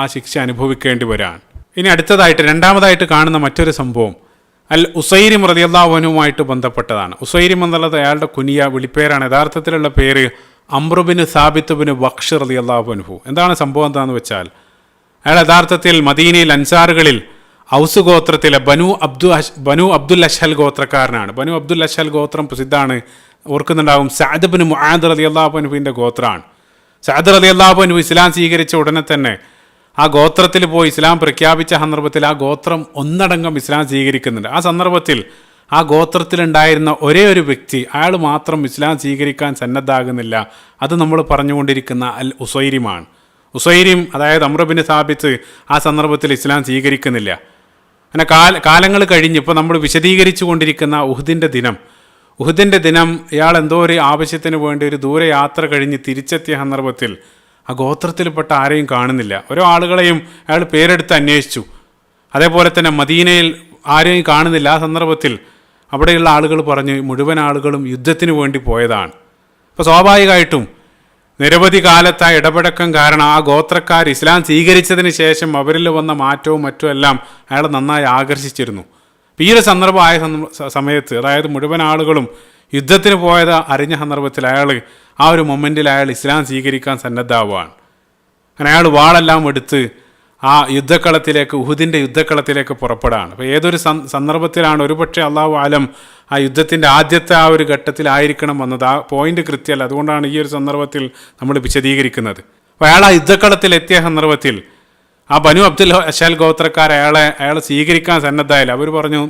ആ ശിക്ഷ അനുഭവിക്കേണ്ടി വരാൻ. ഇനി അടുത്തതായിട്ട് രണ്ടാമതായിട്ട് കാണുന്ന മറ്റൊരു സംഭവം അൽ ഉസൈരിം റളിയല്ലാഹു അൻഹുവുമായിട്ട് ബന്ധപ്പെട്ടതാണ്. ഉസൈരിം എന്നുള്ളത് അയാളുടെ കുനിയ വിളിപ്പേരാണ്. യഥാർത്ഥത്തിലുള്ള പേര് അംറുബിന് സാബിത്ത് ബിന് വഖ്ഷ് റളിയല്ലാഹു അൻഹു. എന്താണ് സംഭവം എന്താണെന്ന് വെച്ചാൽ, അയാൾ യഥാർത്ഥത്തിൽ മദീനയിൽ അൻസാറുകളിൽ ഔസ് ഗോത്രത്തിലെ ബനു അബ്ദുൽ അഷ്ഹൽ ഗോത്രക്കാരനാണ്. ബനു അബ്ദുൽ അഷ്ഹൽ ഗോത്രം പ്രസിദ്ധമാണ്, ഓർക്കുന്നുണ്ടാവും. സഅദ് ബിൻ മുആദ് റളിയല്ലാഹു അൻഹുവിൻ്റെ ഗോത്രമാണ്. സഅദ് റളിയല്ലാഹു അൻഹു ഇസ്ലാം സ്വീകരിച്ച ഉടനെ തന്നെ ആ ഗോത്രത്തിൽ പോയി ഇസ്ലാം പ്രഖ്യാപിച്ച സന്ദർഭത്തിൽ ആ ഗോത്രം ഒന്നടങ്കം ഇസ്ലാം സ്വീകരിക്കുന്നുണ്ട്. ആ സന്ദർഭത്തിൽ ആ ഗോത്രത്തിലുണ്ടായിരുന്ന ഒരേ ഒരു വ്യക്തി, അയാൾ മാത്രം ഇസ്ലാം സ്വീകരിക്കാൻ സന്നദ്ധാകുന്നില്ല. അത് നമ്മൾ പറഞ്ഞുകൊണ്ടിരിക്കുന്ന അൽ ഉസൈരിമാണ്. ഉസൈരിം, അതായത് അംർ ബിൻ സാബിത്ത്, ആ സന്ദർഭത്തിൽ ഇസ്ലാം സ്വീകരിക്കുന്നില്ല. അങ്ങനെ കാലങ്ങൾ കഴിഞ്ഞ് ഇപ്പോൾ നമ്മൾ വിശദീകരിച്ചു കൊണ്ടിരിക്കുന്ന ഉഹുദിൻ്റെ ദിനം ഇയാൾ എന്തോ ഒരു ആവശ്യത്തിന് വേണ്ടി ഒരു ദൂരെ യാത്ര കഴിഞ്ഞ് തിരിച്ചെത്തിയ സന്ദർഭത്തിൽ ആ ഗോത്രത്തിൽപ്പെട്ട ആരെയും കാണുന്നില്ല. ഓരോ ആളുകളെയും അയാൾ പേരെടുത്ത് അന്വേഷിച്ചു. അതേപോലെ തന്നെ മദീനയിൽ ആരെയും കാണുന്നില്ല. ആ സന്ദർഭത്തിൽ അവിടെയുള്ള ആളുകൾ പറഞ്ഞു മുഴുവൻ ആളുകളും യുദ്ധത്തിന് വേണ്ടി പോയതാണ്. അപ്പോൾ സ്വാഭാവികമായിട്ടും നിരവധി കാലത്തെ ഇടപെടക്കം കാരണം ആ ഗോത്രക്കാർ ഇസ്ലാം സ്വീകരിച്ചതിന് ശേഷം അവരിൽ വന്ന മാറ്റവും മറ്റുമെല്ലാം അയാൾ നന്നായി ആകർഷിച്ചിരുന്നു. ഈ ഒരു സന്ദർഭമായ സമയത്ത്, അതായത് മുഴുവൻ ആളുകളും യുദ്ധത്തിന് പോയത് അറിഞ്ഞ സന്ദർഭത്തിൽ ആ ഒരു മൊമെൻറ്റിൽ അയാൾ ഇസ്ലാം സ്വീകരിക്കാൻ സന്നദ്ധാവുകയാണ്. അങ്ങനെ അയാൾ വാളെല്ലാം എടുത്ത് ആ ഉഹുദിൻ്റെ യുദ്ധക്കളത്തിലേക്ക് പുറപ്പെടുകയാണ്. അപ്പോൾ ഏതൊരു സന്ദർഭത്തിലാണ്, ഒരുപക്ഷെ അള്ളാഹു ആലം ആ യുദ്ധത്തിൻ്റെ ആദ്യത്തെ ആ ഒരു ഘട്ടത്തിലായിരിക്കണം വന്നത്. ആ പോയിന്റ് കൃത്യമല്ല, അതുകൊണ്ടാണ് ഈ ഒരു സന്ദർഭത്തിൽ നമ്മൾ വിശദീകരിക്കുന്നത്. അപ്പോൾ അയാൾ ആ യുദ്ധക്കളത്തിലെത്തിയ സന്ദർഭത്തിൽ ആ ബനു അബ്ദുൽ അഷ്ഹൽ ഗോത്രക്കാർ അയാൾ സ്വീകരിക്കാൻ സന്നദ്ധായില്ല. അവർ പറഞ്ഞു,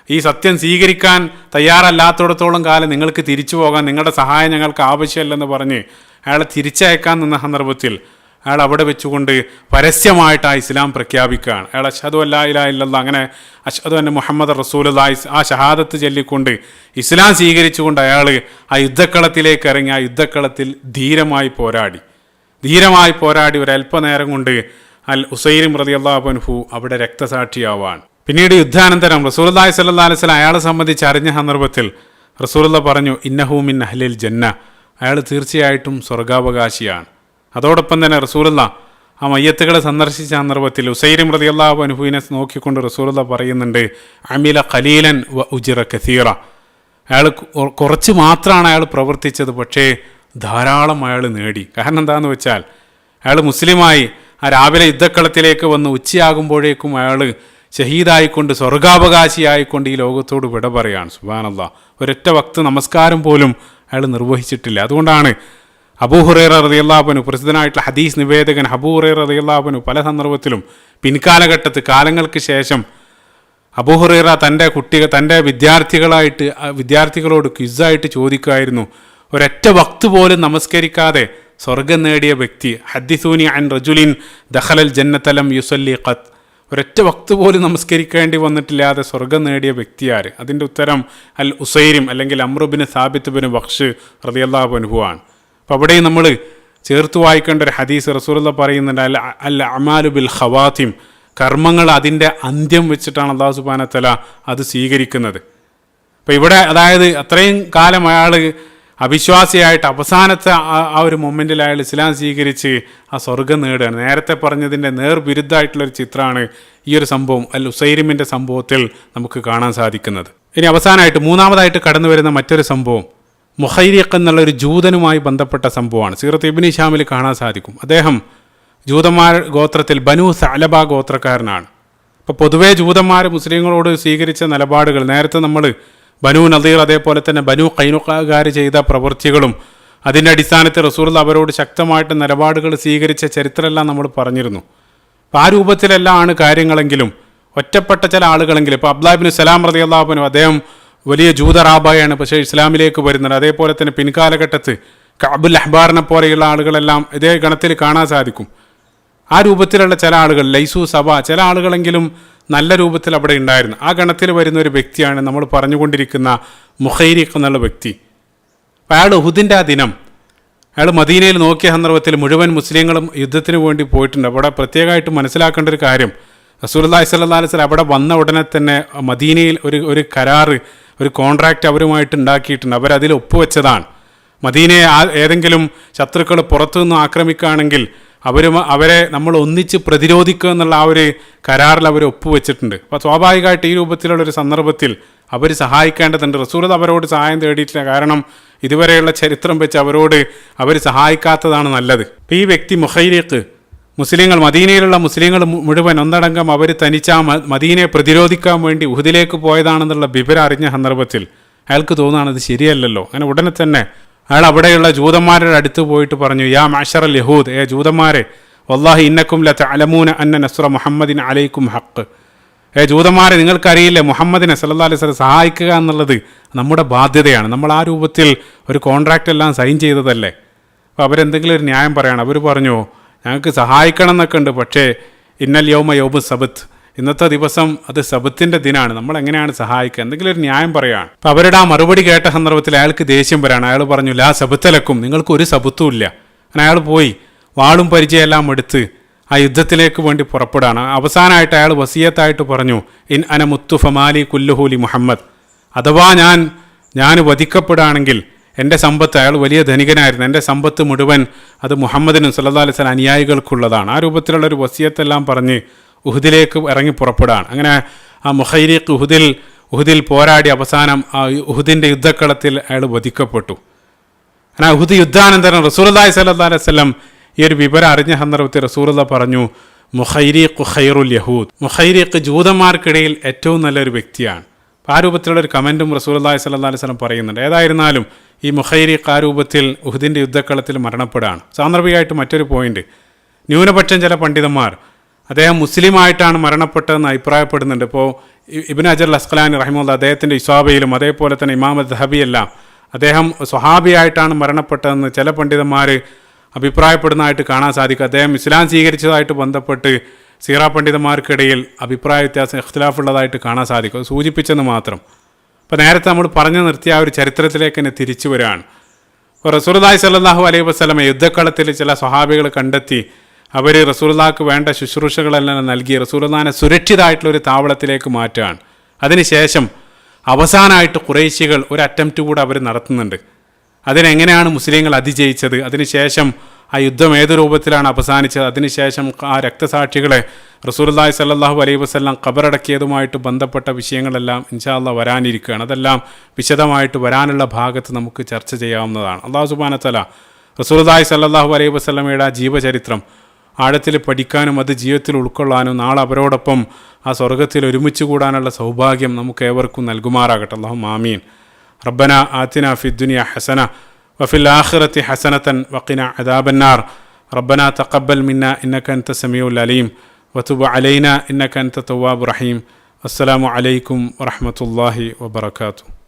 ഈ സത്യം സ്വീകരിക്കാൻ തയ്യാറല്ലാത്തിടത്തോളം കാലം നിങ്ങൾക്ക് തിരിച്ചു പോകാൻ, നിങ്ങളുടെ സഹായം ഞങ്ങൾക്ക് ആവശ്യമില്ലെന്ന് പറഞ്ഞ് അയാളെ തിരിച്ചയക്കാൻ നിന്ന സന്ദർഭത്തിൽ അയാൾ അവിടെ വെച്ചുകൊണ്ട് പരസ്യമായിട്ട് ആ ഇസ്ലാം പ്രഖ്യാപിക്കുകയാണ്. അയാൾ അഷ്ഹദു അല്ലാ ഇലാഹ ഇല്ലല്ലാഹ്, അങ്ങനെ അഷ്ഹദു അന്ന മുഹമ്മദ് റസൂലുള്ളാഹി, ആ ഷഹാദത്ത് ചൊല്ലിക്കൊണ്ട് ഇസ്ലാം സ്വീകരിച്ചുകൊണ്ട് അയാൾ ആ യുദ്ധക്കളത്തിലേക്ക് ഇറങ്ങി. ആ യുദ്ധക്കളത്തിൽ ധീരമായി പോരാടി ഒരല്പനേരം കൊണ്ട് അൽ ഉസൈരിം റളിയല്ലാഹു അൻഹു അവിടെ രക്തസാക്ഷിയാവാൻ. പിന്നീട് യുദ്ധാനന്തരം റസൂലുള്ളാഹി സ്വല്ലല്ലാഹു അലൈഹി വസല്ലം അയാളെ സംബന്ധിച്ച് അറിഞ്ഞ സന്ദർഭത്തിൽ റസൂലുള്ളാഹി പറഞ്ഞു, ഇന്നഹു മിൻ അഹ്ലിൽ ജന്ന, അയാൾ തീർച്ചയായിട്ടും സ്വർഗാവകാശിയാണ്. അതോടൊപ്പം തന്നെ റസൂലുള്ളാഹി ആ മയ്യത്തുകളെ സന്ദർശിച്ച സന്ദർഭത്തിൽ ഉസൈരിം റളിയല്ലാഹു അൻഹുവിനെ നോക്കിക്കൊണ്ട് റസൂലുള്ളാഹി പറയുന്നുണ്ട്, അമില ഖലീലൻ വ ഉജ്റ കസീറ, അയാൾ കുറച്ച് മാത്രമാണ് അയാൾ പ്രവർത്തിച്ചത്, പക്ഷേ ധാരാളം അയാൾ നേടി. കാരണം എന്താണെന്ന് വെച്ചാൽ അയാൾ മുസ്ലിമായി ആ രാവിലെ യുദ്ധക്കളത്തിലേക്ക് വന്ന് ഉച്ചയാകുമ്പോഴേക്കും അയാൾ ഷഹീദായിക്കൊണ്ട് സ്വർഗാവകാശിയായിക്കൊണ്ട് ഈ ലോകത്തോട് വിട പറയാണ്. സുബ്ഹാനല്ലാഹ്, ഒരൊറ്റ വക്ത് നമസ്കാരം പോലും അയാൾ നിർവഹിച്ചിട്ടില്ല. അതുകൊണ്ടാണ് അബൂ ഹുറൈറ റളിയല്ലാഹു അൻഹു, പ്രസിദ്ധനായിട്ടുള്ള ഹദീസ് നിവേദകൻ അബൂ ഹുറൈറ റളിയല്ലാഹു അൻഹു പല സന്ദർഭത്തിലും പിൻകാലഘട്ടത്ത് കാലങ്ങൾക്ക് ശേഷം അബൂ ഹുറൈറ തൻ്റെ വിദ്യാർത്ഥികളോട് ക്വിസായിട്ട് ചോദിക്കുമായിരുന്നു, ഒരൊറ്റ വക്ത് പോലും നമസ്കരിക്കാതെ സ്വർഗം നേടിയ വ്യക്തി, ഹദ്ദിസൂനി അൻ റജുലിൻ ദഖലൽ ജന്നത്തലം യുസല്ലി ഖത്ത്, ഒരൊറ്റ വക്ത് പോലും നമസ്കരിക്കേണ്ടി വന്നിട്ടില്ലാതെ സ്വർഗം നേടിയ വ്യക്തിയാര്? അതിൻ്റെ ഉത്തരം അൽ ഉസൈരിം അല്ലെങ്കിൽ അമ്രുബിന് സാബിത്ത് ബിൻ ബഖ്ഷ് റളിയല്ലാഹു അൻഹു ആണ്. അപ്പോൾ അവിടെയും നമ്മൾ ചേർത്ത് വായിക്കേണ്ട ഒരു ഹദീസ് റസൂലുള്ളാഹി പറയുന്നുണ്ട്, അൽ അമാലു ബിൽ ഖവാത്തിം, കർമ്മങ്ങൾ അതിൻ്റെ അന്ത്യം വെച്ചിട്ടാണ് അല്ലാഹു സുബ്ഹാനഹു വ തആല അത് സ്വീകരിക്കുന്നത്. അപ്പോൾ ഇവിടെ അതായത് അത്രയും കാലം അയാൾ അവിശ്വാസിയായിട്ട് അവസാനത്തെ ആ ഒരു മൊമെൻറ്റിൽ അയാൾ ഇസ്ലാം സ്വീകരിച്ച് ആ സ്വർഗം നേടുകയാണ്. നേരത്തെ പറഞ്ഞതിൻ്റെ നേർവിരുദ്ധമായിട്ടുള്ളൊരു ചിത്രമാണ് ഈ ഒരു സംഭവം അൽ ഉസൈരിമിൻ്റെ സംഭവത്തിൽ നമുക്ക് കാണാൻ സാധിക്കുന്നത്. ഇനി അവസാനമായിട്ട് മൂന്നാമതായിട്ട് കടന്നു വരുന്ന മറ്റൊരു സംഭവം മുഖൈരിഖ് എന്നുള്ളൊരു ജൂതനുമായി ബന്ധപ്പെട്ട സംഭവമാണ്. സീറത്ത് ഇബ്നു ഹിശാമിൽ കാണാൻ സാധിക്കും. അദ്ദേഹം ജൂതന്മാർ ഗോത്രത്തിൽ ബനു സഅലബ ഗോത്രക്കാരനാണ്. അപ്പോൾ പൊതുവേ ജൂതന്മാർ മുസ്ലിങ്ങളോട് സ്വീകരിച്ച നിലപാടുകൾ നേരത്തെ നമ്മൾ ബനു നദീർ അതേപോലെ തന്നെ ബനു ഖൈനുഖാർ ചെയ്ത പ്രവൃത്തികളും അതിൻ്റെ അടിസ്ഥാനത്തിൽ റസൂലുള്ളാഹി അവരോട് ശക്തമായിട്ട് നിലപാടുകൾ സ്വീകരിച്ച ചരിത്രമെല്ലാം നമ്മൾ പറഞ്ഞിരുന്നു. അപ്പോൾ ആ രൂപത്തിലെല്ലാം ആണ് കാര്യങ്ങളെങ്കിലും ഒറ്റപ്പെട്ട ചില ആളുകളെങ്കിലും, ഇപ്പോൾ അബ്ദുല്ലാഹി ഇബ്നു സലാം റളിയല്ലാഹു അൻഹു അദ്ദേഹം വലിയ ജൂത റാബായാണ്, പക്ഷേ ഇസ്ലാമിലേക്ക് വരുന്നത്. അതേപോലെ തന്നെ പിൻകാലഘട്ടത്ത് കഅബുൽ അഹ്ബാറിനെ പോലെയുള്ള ആളുകളെല്ലാം ഇതേ ഗണത്തിൽ കാണാൻ സാധിക്കും. ആ രൂപത്തിലുള്ള ചില ആളുകൾ, ലൈസു സബ, ചില ആളുകളെങ്കിലും നല്ല രൂപത്തിൽ അവിടെ ഉണ്ടായിരുന്നു. ആ ഗണത്തിൽ വരുന്ന ഒരു വ്യക്തിയാണ് നമ്മൾ പറഞ്ഞുകൊണ്ടിരിക്കുന്ന മുഖൈരിഖ് എന്നുള്ള വ്യക്തി. അപ്പോൾ അയാൾ ഉഹുദിൻ്റെ ആ ദിനം അയാൾ മദീനയിൽ നോക്കിയ സന്ദർഭത്തിൽ മുഴുവൻ മുസ്ലിങ്ങളും യുദ്ധത്തിന് വേണ്ടി പോയിട്ടുണ്ട്. അവിടെ പ്രത്യേകമായിട്ട് മനസ്സിലാക്കേണ്ട ഒരു കാര്യം, റസൂലുള്ളാഹി സ്വല്ലല്ലാഹു അലൈഹി വസല്ലം അവിടെ വന്ന ഉടനെ തന്നെ മദീനയിൽ ഒരു കരാറ്, ഒരു കോൺട്രാക്റ്റ് അവരുമായിട്ട് ഉണ്ടാക്കിയിട്ടുണ്ട്. അവരതിൽ ഒപ്പുവെച്ചതാണ്. മദീനയെ ഏതെങ്കിലും ശത്രുക്കൾ പുറത്തുനിന്ന് ആക്രമിക്കുകയാണെങ്കിൽ അവരെ നമ്മൾ ഒന്നിച്ച് പ്രതിരോധിക്കുക എന്നുള്ള ആ ഒരു കരാറിൽ അവർ ഒപ്പുവെച്ചിട്ടുണ്ട്. അപ്പോൾ സ്വാഭാവികമായിട്ട് ഈ രൂപത്തിലുള്ളൊരു സന്ദർഭത്തിൽ അവർ സഹായിക്കേണ്ടതുണ്ട്. റസൂലുള്ളാഹി അവരോട് സഹായം തേടിയിട്ടില്ല. കാരണം ഇതുവരെയുള്ള ചരിത്രം വെച്ച് അവർ സഹായിക്കാത്തതാണ് നല്ലത്. അപ്പോൾ ഈ വ്യക്തി മുഖൈരിഖ് മദീനയിലുള്ള മുസ്ലിങ്ങൾ മുഴുവൻ ഒന്നടങ്കം അവർ തനിച്ച് ആ മദീനയെ പ്രതിരോധിക്കാൻ വേണ്ടി ഉഹുദിലേക്ക് പോയതാണെന്നുള്ള വിവരം അറിഞ്ഞ സന്ദർഭത്തിൽ അയാൾക്ക് തോന്നുകയാണ് ഇത് ശരിയല്ലല്ലോ. അങ്ങനെ ഉടനെ തന്നെ അയാൾ അവിടെയുള്ള ജൂതന്മാരുടെ അടുത്ത് പോയിട്ട് പറഞ്ഞു, യാ മഅ്ശറൽ യഹൂദ്, ജൂതന്മാരെ, വല്ലാഹി ഇന്നക്കും ലതഅലമൂന അന്ന നസ്റ മുഹമ്മദിൻ അലൈക്കും ഹഖ്, ജൂതന്മാരെ നിങ്ങൾക്കറിയില്ലേ മുഹമ്മദിനെ സല്ലല്ലാഹു അലൈഹി വസല്ലം സഹായിക്കുക എന്നുള്ളത് നമ്മുടെ ബാധ്യതയാണ്. നമ്മൾ ആ രൂപത്തിൽ ഒരു കോൺട്രാക്റ്റ് എല്ലാം സൈൻ ചെയ്തതല്ലേ. അപ്പോൾ അവരെന്തെങ്കിലും ഒരു ന്യായം പറയണം. അവർ പറഞ്ഞു, ഞങ്ങൾക്ക് സഹായിക്കണം എന്നൊക്കെ ഉണ്ട്, പക്ഷേ ഇന്നൽ യൗമ യൗമു സബത്ത്, ഇന്നത്തെ ദിവസം അത് സബത്തിൻ്റെ ദിനാണ്, നമ്മൾ എങ്ങനെയാണ് സഹായിക്കുക, എന്തെങ്കിലും ഒരു ന്യായം പറയുകയാണ്. അപ്പോൾ അവരുടെ ആ മറുപടി കേട്ട സന്ദർഭത്തിൽ അയാൾക്ക് ദേഷ്യം വരാണ്. അയാൾ പറഞ്ഞു, ലാ സബത്തലക്കും, നിങ്ങൾക്ക് ഒരു സബത്തും ഇല്ല. അങ്ങനെ അയാൾ പോയി വാളും പരിചയമെല്ലാം എടുത്ത് ആ യുദ്ധത്തിലേക്ക് വേണ്ടി പുറപ്പെടാണ്. അവസാനമായിട്ട് അയാൾ വസിയത്തായിട്ട് പറഞ്ഞു, ഇൻ അന മുത്തു ഫമാലി കുല്ലുഹൂലി മുഹമ്മദ്, അഥവാ ഞാൻ വധിക്കപ്പെടുകയാണെങ്കിൽ എൻ്റെ സമ്പത്ത്, അയാൾ വലിയ ധനികനായിരുന്നു, എൻ്റെ സമ്പത്ത് മുഴുവൻ അത് മുഹമ്മദിനും സല്ലല്ലാഹു അലൈഹി വസല്ലം അനുയായികൾക്കുള്ളതാണ്. ആ രൂപത്തിലുള്ളൊരു വസിയത്തെല്ലാം പറഞ്ഞ് ഉഹുദിലേക്ക് ഇറങ്ങി പുറപ്പെടാണ്. അങ്ങനെ ആ മുഖൈരിഖ് ഉഹുദിൽ പോരാടി അവസാനം ആ ഉഹുദിൻ്റെ യുദ്ധക്കളത്തിൽ അയാൾ വധിക്കപ്പെട്ടു. അങ്ങനെ ഉഹുദ് യുദ്ധാനന്തരം റസൂലുള്ളാഹി സ്വല്ലല്ലാഹു അലൈഹി വസല്ലം ഈ ഒരു വിവരം അറിഞ്ഞ സന്ദർഭത്തിൽ റസൂലുള്ളാഹി പറഞ്ഞു, മുഖൈരിഖ് ഖൈറുൽ യഹൂദ്, മുഖൈരിഖ് ജൂതന്മാർക്കിടയിൽ ഏറ്റവും നല്ലൊരു വ്യക്തിയാണ്. ആ രൂപത്തിലുള്ളൊരു കമൻറ്റും റസൂലുള്ളാഹി സ്വല്ലല്ലാഹു അലൈഹി വസല്ലം പറയുന്നുണ്ട്. ഏതായിരുന്നാലും ഈ മുഖൈരിഖ് ആ രൂപത്തിൽ ഉഹുദിൻ്റെ യുദ്ധക്കളത്തിൽ മരണപ്പെടുകയാണ്. സാന്ദർഭികമായിട്ട് മറ്റൊരു പോയിന്റ്, ന്യൂനപക്ഷം ചില പണ്ഡിതന്മാർ അദ്ദേഹം മുസ്ലിമായിട്ടാണ് മരണപ്പെട്ടതെന്ന് അഭിപ്രായപ്പെടുന്നുണ്ട്. ഇപ്പോൾ ഇബ്നു ഹജർ അസ്ഖലാനി റഹിമഹുല്ലാഹ് അദ്ദേഹത്തിൻ്റെ ഇസ്വാബയിലും അതേപോലെ തന്നെ ഇമാം ദഹബി എല്ലാം അദ്ദേഹം സ്വഹാബിയായിട്ടാണ് മരണപ്പെട്ടതെന്ന് ചില പണ്ഡിതന്മാർ അഭിപ്രായപ്പെടുന്നതായിട്ട് കാണാൻ സാധിക്കും. അദ്ദേഹം ഇസ്ലാം സ്വീകരിച്ചതായിട്ട് ബന്ധപ്പെട്ട് സീറ പണ്ഡിതന്മാർക്കിടയിൽ അഭിപ്രായ വ്യത്യാസം ഇഖ്തിലാഫുള്ളതായിട്ട് കാണാൻ സാധിക്കും. സൂചിപ്പിച്ചെന്ന് മാത്രം. അപ്പോൾ നേരത്തെ നമ്മൾ പറഞ്ഞു നിർത്തിയ ആ ഒരു ചരിത്രത്തിലേക്ക് തന്നെ തിരിച്ചു വരികയാണ്. ഇപ്പോൾ റസൂലുള്ളാഹി സ്വല്ലല്ലാഹു അലൈഹി വസല്ലം യുദ്ധക്കളത്തിൽ ചില സ്വഹാബികൾ കണ്ടെത്തി അവർ റസൂലുള്ളാഹിക്ക് വേണ്ട ശുശ്രൂഷകളെല്ലാം നൽകി റസൂലുള്ളാഹിനെ സുരക്ഷിതമായിട്ടുള്ളൊരു താവളത്തിലേക്ക് മാറ്റുകയാണ്. അതിനുശേഷം അവസാനമായിട്ട് ഖുറൈശികൾ ഒരു അറ്റംപ്റ്റ് കൂടെ അവർ നടത്തുന്നുണ്ട്. അതിനെങ്ങനെയാണ് മുസ്ലിങ്ങൾ അതിജയിച്ചത്, അതിനുശേഷം ആ യുദ്ധം ഏത് രൂപത്തിലാണ് അവസാനിച്ചത്, അതിനുശേഷം ആ രക്തസാക്ഷികളെ റസൂലുള്ളാഹി സ്വല്ലല്ലാഹു അലൈഹി വസല്ലം ഖബറടക്കിയതുമായിട്ട് ബന്ധപ്പെട്ട വിഷയങ്ങളെല്ലാം ഇൻഷാ അല്ലാഹ് വരാനിരിക്കുകയാണ്. അതെല്ലാം വിശദമായിട്ട് വരാനുള്ള ഭാഗത്ത് നമുക്ക് ചർച്ച ചെയ്യാവുന്നതാണ്. അല്ലാഹു സുബ്ഹാനഹു വ തആല റസൂലുള്ളാഹി സ്വല്ലല്ലാഹു അലൈഹി വസല്ലമയുടെ ആ ജീവചരിത്രം ആഴത്തിൽ പഠിക്കാനും അത് ജീവിതത്തിൽ ഉൾക്കൊള്ളാനും നാളെ അവരോടൊപ്പം ആ സ്വർഗത്തിൽ ഒരുമിച്ച് കൂടാനുള്ള സൗഭാഗ്യം നമുക്ക് ഏവർക്കും നൽകുമാറാകട്ടെ. അല്ലാഹുമ്മ ആമീൻ. റബ്ബന ആതിനാ ഫിദ്ദുനിയ ഹസന വഫിൽ ആഖിറതി ഹസനതൻ വഖിനാ അദാബന്നാർ. റബ്ബന തഖബ്ബൽ മിന്നാ ഇന്നക അൻത സമീഉൽ അലീം വതുബ് അലൈനാ ഇന്നക അൻത തവ്വാബുർ റഹീം. അസ്സലാമു അലൈക്കും വറഹ്മത്തുള്ളാഹി വബറകാതുഹു.